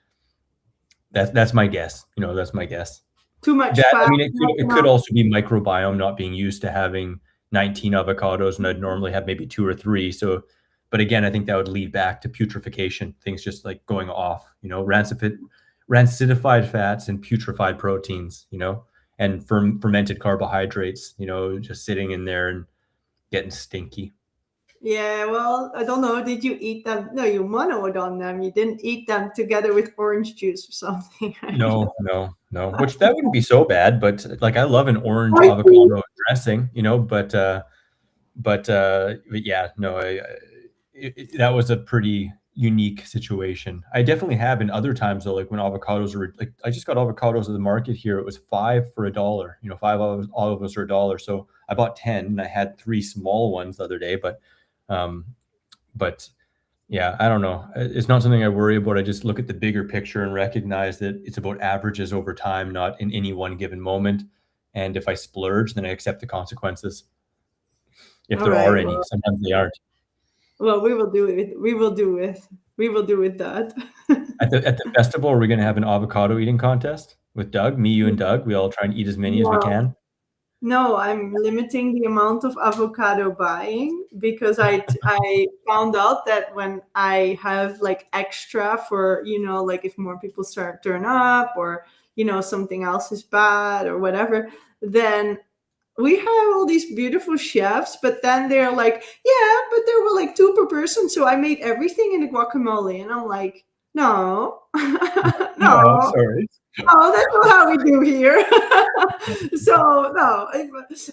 that's my guess. That's my guess. Too much That, I fat, mean, not it could enough. also be microbiome not being used to having 19 avocados, and I'd normally have maybe 2 or 3. So, but again, I think that would lead back to putrefaction, things just like going off, rancidified fats and putrefied proteins, and fermented carbohydrates, just sitting in there and getting stinky. Yeah, well, I don't know. Did you eat them? No, you monoed on them. You didn't eat them together with orange juice or something, right? No, no, no. Which that wouldn't be so bad, but like I love an orange I see. avocado dressing, but yeah, no, that was a pretty unique situation. I definitely have in other times though, like when avocados are like, I just got avocados at the market here. It was 5 for $1. 5 of us are $1. So I bought 10, and I had 3 small ones the other day. Um, but yeah, I don't know. It's not something I worry about. I just look at the bigger picture and recognize that it's about averages over time, not in any one given moment. And if I splurge, then I accept the consequences, if All there are right. any. Sometimes they aren't. Well, we will do it. We will do it. We will do it that. At the festival, are we going to have an avocado eating contest with Doug? Me, you, and Doug. We all try and eat as many as we No, can. no, I'm limiting the amount of avocado buying because I found out that when I have like extra for, like if more people start turn up, or something else is bad or whatever, then we have all these beautiful chefs, but then they're like, yeah, but there were like 2 per person, so I made everything in a guacamole, and I'm like, no, No, no, sorry. no, that's not how we do here. So no,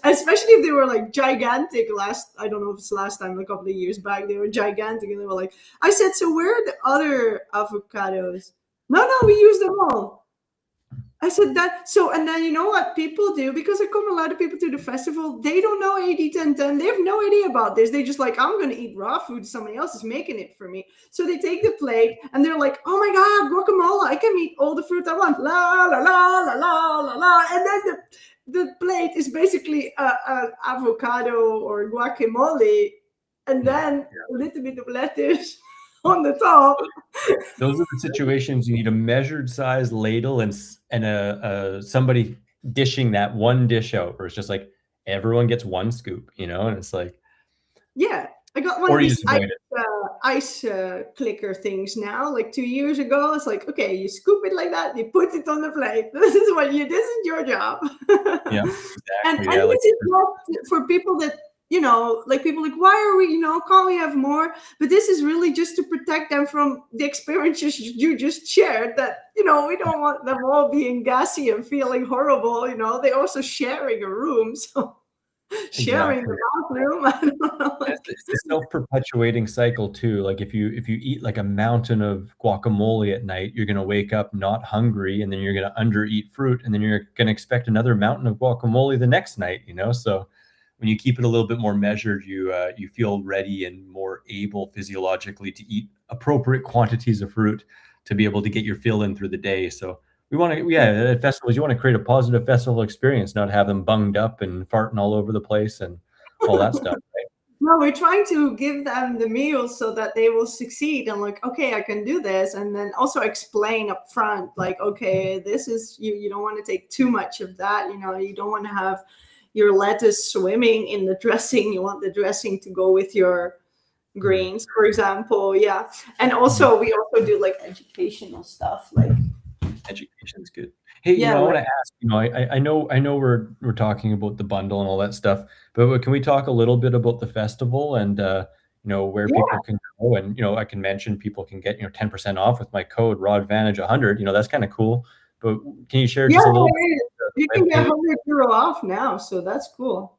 especially if they were like gigantic. I don't know if it's last time, a couple of years back, they were gigantic, and they were like, I said, so where are the other avocados? No, no, we use them all. I said that. So, and then you know what people do, because there come a lot of people to the festival, they don't know 80-10-10. They have no idea about this. They just like, I'm going to eat raw food. Somebody else is making it for me. So they take the plate and they're like, oh my God, guacamole. I can eat all the fruit I want. La, la, la, la, la, la, la. And then the plate is basically a avocado or guacamole. And Yeah. then a little bit of lettuce on the top. Those are the situations you need a measured size ladle, and a somebody dishing that one dish out, where it's just like everyone gets one scoop, and it's like, Yeah, I got one or of you these just avoid it. ice clicker things now. Like 2 years ago, it's like, okay, you scoop it like that, you put it on the plate. This is this is your job. Yeah, and exactly. Yeah, like this is not for people that like people like, why are we, can't we have more? But this is really just to protect them from the experiences you just shared. That we don't want them all being gassy and feeling horrible. They're also sharing a room, so sharing exactly. the bathroom. I don't know, It's a self-perpetuating cycle too. Like if you eat like a mountain of guacamole at night, you're gonna wake up not hungry, and then you're gonna undereat fruit, and then you're gonna expect another mountain of guacamole the next night. So when you keep it a little bit more measured, you feel ready and more able physiologically to eat appropriate quantities of fruit to be able to get your fill in through the day. So we want to, yeah, at festivals, you want to create a positive festival experience, not have them bunged up and farting all over the place and all that stuff. no, we're trying to give them the meals so that they will succeed and like, okay, I can do this. And then also explain up front, like, okay, this is you don't want to take too much of that. You don't want to have your lettuce swimming in the dressing. You want the dressing to go with your Mm. grains, for example. Yeah. And also we also do like educational stuff, like Education's good. Hey, yeah, I like wanna ask, I know we're talking about the bundle and all that stuff, but can we talk a little bit about the festival and, where yeah, people can go and, I can mention people can get, 10% off with my code RAWADvantage100, that's kinda cool, but can you share yeah, just a little bit yeah, of you the can get webpage? 100 euro off now, so that's cool.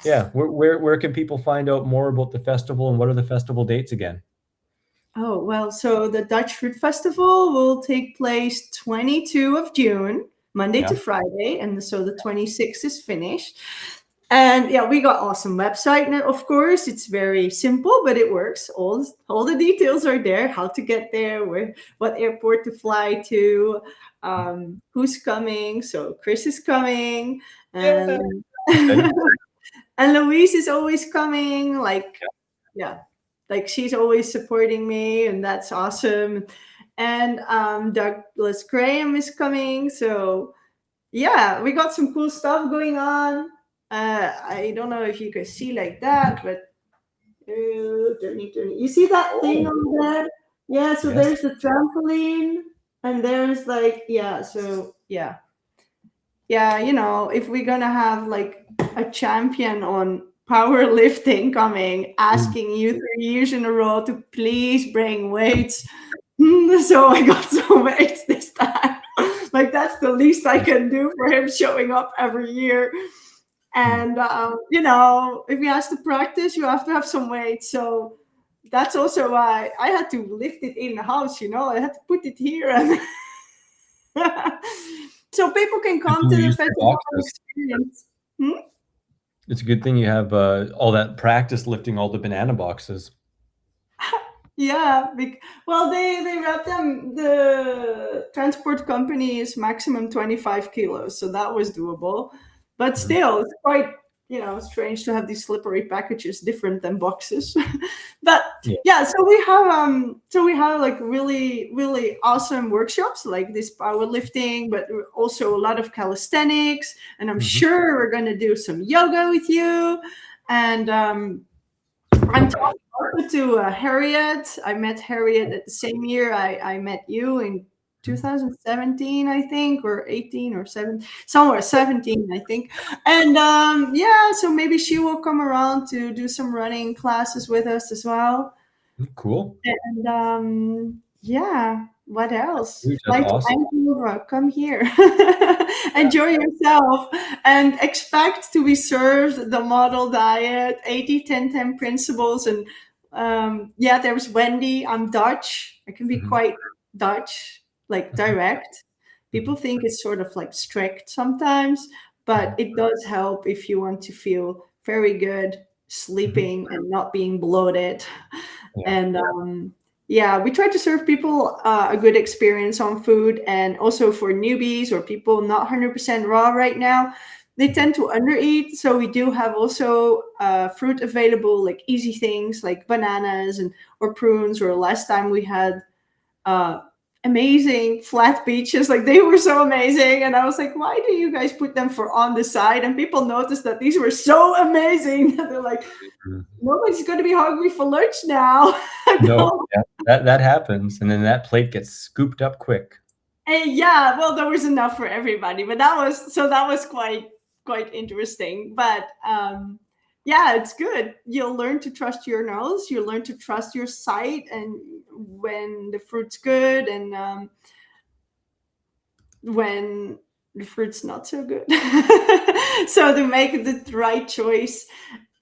Yeah, where can people find out more about the festival and what are the festival dates again? Oh, well, so the Dutch Fruit Festival will take place 22 of June, Monday to Yeah. Friday, and so the 26th is finished. And yeah, we got awesome website now, of course. It's very simple, but it works. All the details are there, how to get there, where what airport to fly to, who's coming. So Chris is coming, Yeah, and excited. and Louise is always coming. Like, Yeah. yeah, like she's always supporting me, and that's awesome. And Douglas Graham is coming. So yeah, we got some cool stuff going on. I don't know if you can see like that, but turning. You see that thing Oh, on there? Yeah, so yes. there's the trampoline, and there's like, yeah, so yeah, if we're gonna have like a champion on powerlifting coming, Mm. asking you 3 years in a row to please bring weights. So I got some weights this time. Like that's the least I can do for him showing up every year. Mm. And if he has to practice, you have to have some weight. So that's also why I had to lift it in the house. I had to put it here, and so people can Good come thing to you the use the festival and boxes. experience. Hmm? It's a good thing you have, all that practice lifting all the banana boxes. Yeah, well, they wrap them. The transport company is maximum 25 kilos, so that was doable. But Mhm. still, it's quite strange to have these slippery packages, different than boxes. But Yeah. yeah, so we have like really really awesome workshops like this powerlifting, but also a lot of calisthenics, and I'm Mhm. sure we're gonna do some yoga with you, and I'm talking also to Harriet. I met Harriet at the same year I met you in Mhm. 2017, I think, or 18 or 7, somewhere 17, I think. And yeah, so maybe she will come around to do some running classes with us as well. Cool. And yeah, what else? Huge, that's Fly to awesome. Vancouver, come here. Enjoy yourself and expect to be served the model diet, 80-10-10 principles. And yeah, there's Wendy. I'm Dutch. I can be Mhm. quite Dutch, like Mhm. direct. People Mhm. think it's sort of like strict sometimes, but Mhm. it does help if you want to feel very good Mhm. sleeping and not being bloated. Yeah. And yeah, we try to serve people a good experience on food, and also for newbies or people not 100% raw right now, they Mhm. tend to undereat. So we do have also fruit available, like easy things like bananas and or prunes. Or last time we had uh, amazing flat beaches. Like they were so amazing. And I was like, why do you guys put them for on the side? And people noticed that these were so amazing. They're like, Mhm. nobody's going to be hungry for lunch now. No, No. yeah, that happens, and then that plate gets scooped up quick. And yeah, well, there was enough for everybody, but that was quite interesting. But yeah, it's good. You'll learn to trust your nose. You'll learn to trust your sight, and when the fruit's good, and when the fruit's not so good. So to make the right choice,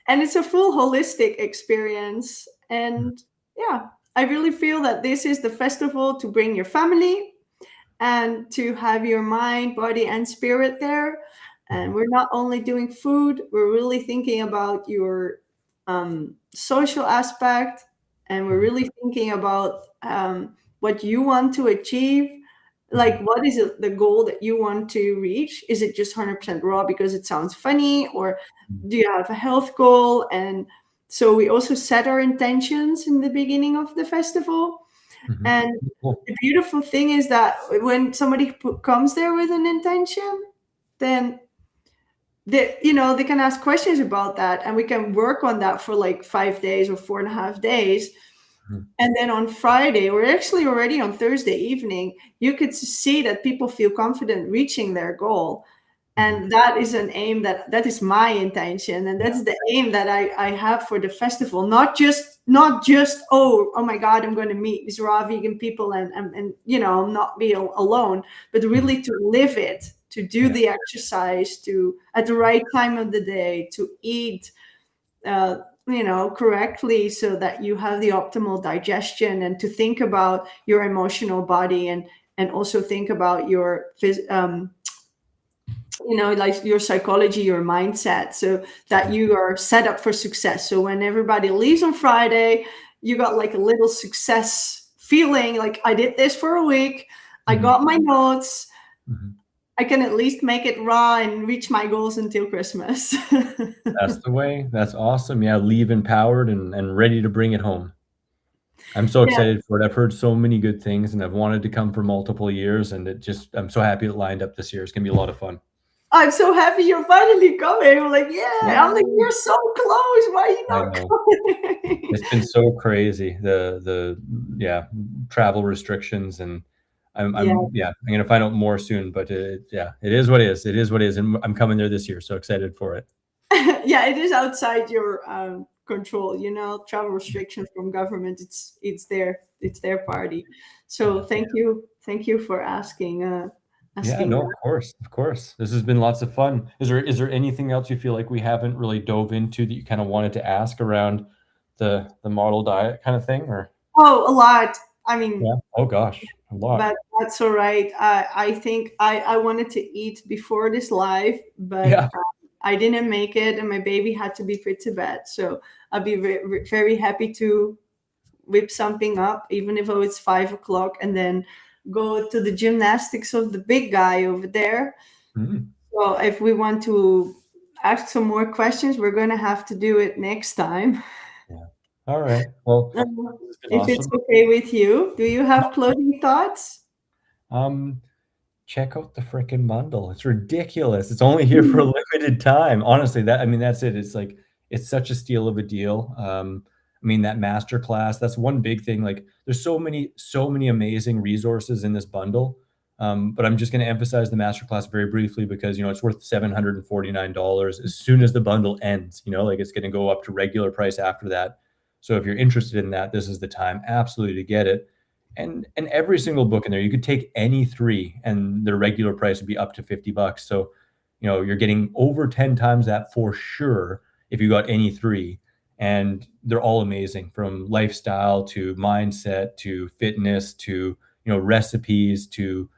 and it's a full holistic experience. Mm. And yeah, I really feel that this is the festival to bring your family and to have your mind, body, and spirit there. And Mhm. we're not only doing food, we're really thinking about your social aspect, and we're Mhm. really thinking about what you want to achieve. Like, Mhm. what is it, the goal that you want to reach? Is it just 100% raw because it sounds funny, or Mhm. do you have a health goal? And so we also set our intentions in the beginning of the festival. Mhm. And Cool. the beautiful thing is that when somebody comes there with an intention, then they can ask questions about that, and we can work on that for like 5 days or 4.5 days. Mhm. And then on Friday, or actually already on Thursday evening, you could see that people feel confident reaching their goal. Mhm. And that is an aim that is my intention, and Yeah. that's the aim that I have for the festival. Not just oh my God, I'm going to meet these raw vegan people and not be alone, but Mhm. really to live it, to do Yeah. the exercise, to at the right time of the day, to eat uh, correctly, so that you have the optimal digestion, and to think about your emotional body, and also think about your like your psychology, your mindset, so that you are set up for success. So when everybody leaves on Friday, you got like a little success feeling, like I did this for a week, I Mhm. got my notes, Mhm. I can at least make it raw and reach my goals until Christmas. That's the way. That's awesome. Yeah, leave empowered and ready to bring it home. I'm so Yeah, excited for it. I've heard so many good things, and I've wanted to come for multiple years, and I'm so happy it lined up this year. It's gonna be a lot of fun. I'm so happy you're finally coming. I'm like, yeah, I'm like, Yay! you're so close, why are you I not know. coming? It's been so crazy, the yeah, travel restrictions, and Yeah. I'm gonna find out more soon, but yeah, it is what it is. It is what it is, and I'm coming there this year, so excited for it. Yeah, it is outside your control, travel restrictions from government. It's their party. So Yeah. thank you for asking Yeah, asking no, that. of course, of course. This has been lots of fun. Is there anything else you feel like we haven't really dove into that you kinda wanted to ask around the model diet kinda thing, or Oh, a lot. I mean, yeah? Oh gosh, a lot. but that's all right. I think I wanted to eat before this live, but Yeah. I didn't make it, and my baby had to be put to bed. So I'll be very happy to whip something up, even if it's 5 o'clock, and then go to the gymnastics of the big guy over there. Mhm. So if we want to ask some more questions, we're going to have to do it next time. Yeah. Alright. Well, Um, this has been if it's awesome. okay with you, do you have closing thoughts? Um, check out the frickin' bundle. It's ridiculous. It's only here for a limited time. Honestly, that's it. It's like it's such a steal of a deal. That master class, that's one big thing. Like there's so many amazing resources in this bundle. But I'm just gonna emphasize the master class very briefly because it's worth $749 as soon as the bundle ends. Like it's gonna go up to regular price after that. So if you're interested in that, this is the time absolutely to get it. And every single book in there, you could take any three, and their regular price would be up to $50. So, you're getting over 10 times that for sure if you got any three. And they're all amazing from lifestyle to mindset to fitness to, recipes to,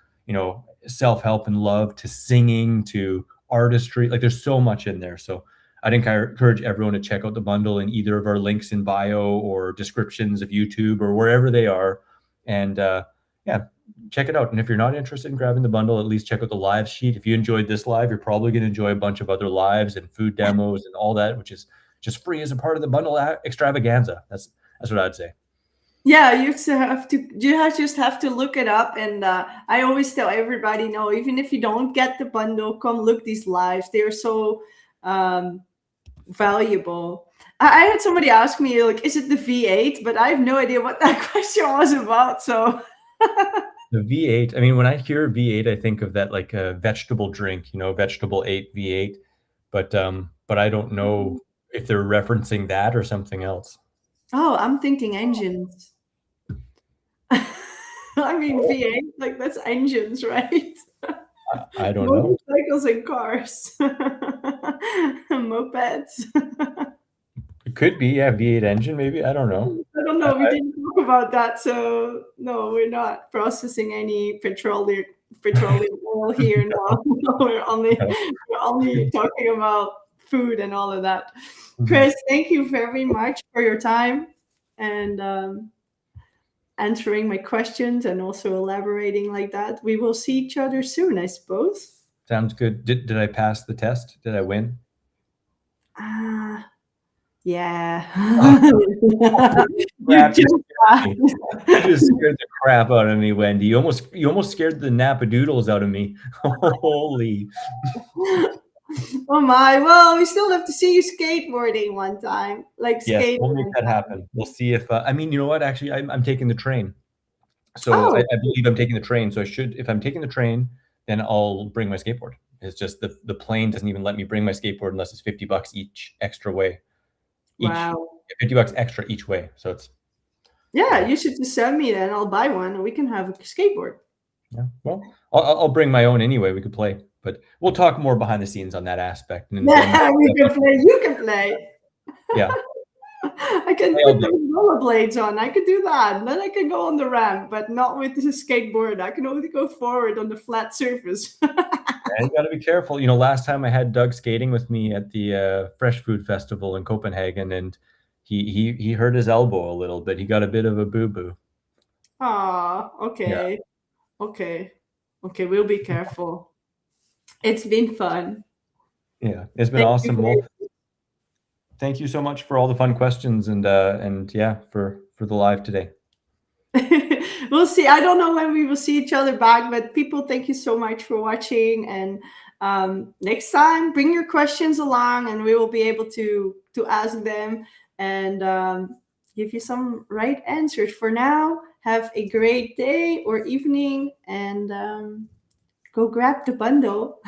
self-help and love to singing to artistry. Like there's so much in there. So I'd encourage everyone to check out the bundle in either of our links in bio or descriptions of YouTube or wherever they are. And yeah, check it out. And if you're not interested in grabbing the bundle, at least check out the live sheet. If you enjoyed this live, you're probably going to enjoy a bunch of other lives and food demos and all that, which is just free as a part of the bundle extravaganza. That's what I'd say. Yeah, just have to look it up, and I always tell everybody, no, even if you don't get the bundle, come look these lives. They're so um, valuable. I had somebody ask me, like, is it the V8? But I have no idea what that question was about. So The V8. I mean, when I hear V8, I think of that like a vegetable drink, vegetable 8 V8. But I don't know if they're referencing that or something else. oh, I'm thinking engines. I mean, Oh, V8, like that's engines, right? I don't know. Motorcycles and cars, mopeds. It could be, yeah, V8 engine, maybe. I don't know. I don't know. We didn't talk about that, so no, we're not processing any petroleum oil here. No, no, we're only talking about food and all of that. Mhm. Chris, thank you very much for your time and answering my questions and also elaborating like that. We will see each other soon, I suppose. Sounds good. Did I pass the test? Did I win? Ah, yeah. Oh, You crap, you just scared me. You just scared the crap out of me, Wendy. You almost scared the Napadoodles out of me. Holy. Oh my! Well, we still have to see you skateboarding one time, like Yes, skating we'll make one that time. happen. We'll see if, I mean, you know what? Actually, I'm taking the train. So I Oh, believe I'm taking the train. So I should, if I'm taking the train, then I'll bring my skateboard. It's just the plane doesn't even let me bring my skateboard unless it's $50 each extra way. Each wow. $50 extra each way. So it's Yeah, yeah. you should just send me then. I'll buy one and we can have a skateboard. Yeah. Well, I'll bring my own anyway. We could play, but we'll talk more behind the scenes on that aspect. And then Yeah, we can play. You can play. yeah, I can play all put day. those rollerblades on. I could do that. And then I can go on the ramp, but not with the skateboard. I can only go forward on the flat surface. And you got to be careful. You know, last time I had Doug skating with me at the Fresh Food Festival in Copenhagen, and he hurt his elbow a little bit. He got a bit of a boo boo. Ah, Yeah, okay. Okay. Okay, we'll be careful. It's been fun. yeah, it's been Thank you awesome. for Well, thank you so much for all the fun questions and yeah, for the live today. we'll see. I don't know when we will see each other back, but people, thank you so much for watching. And next time, bring your questions along, and we will be able to ask them and give you some right answers. For now, have a great day or evening, and go grab the bundle.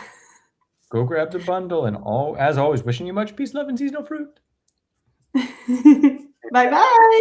Go grab the bundle, and all as always, wishing you much peace, love, and seasonal fruit. Bye bye.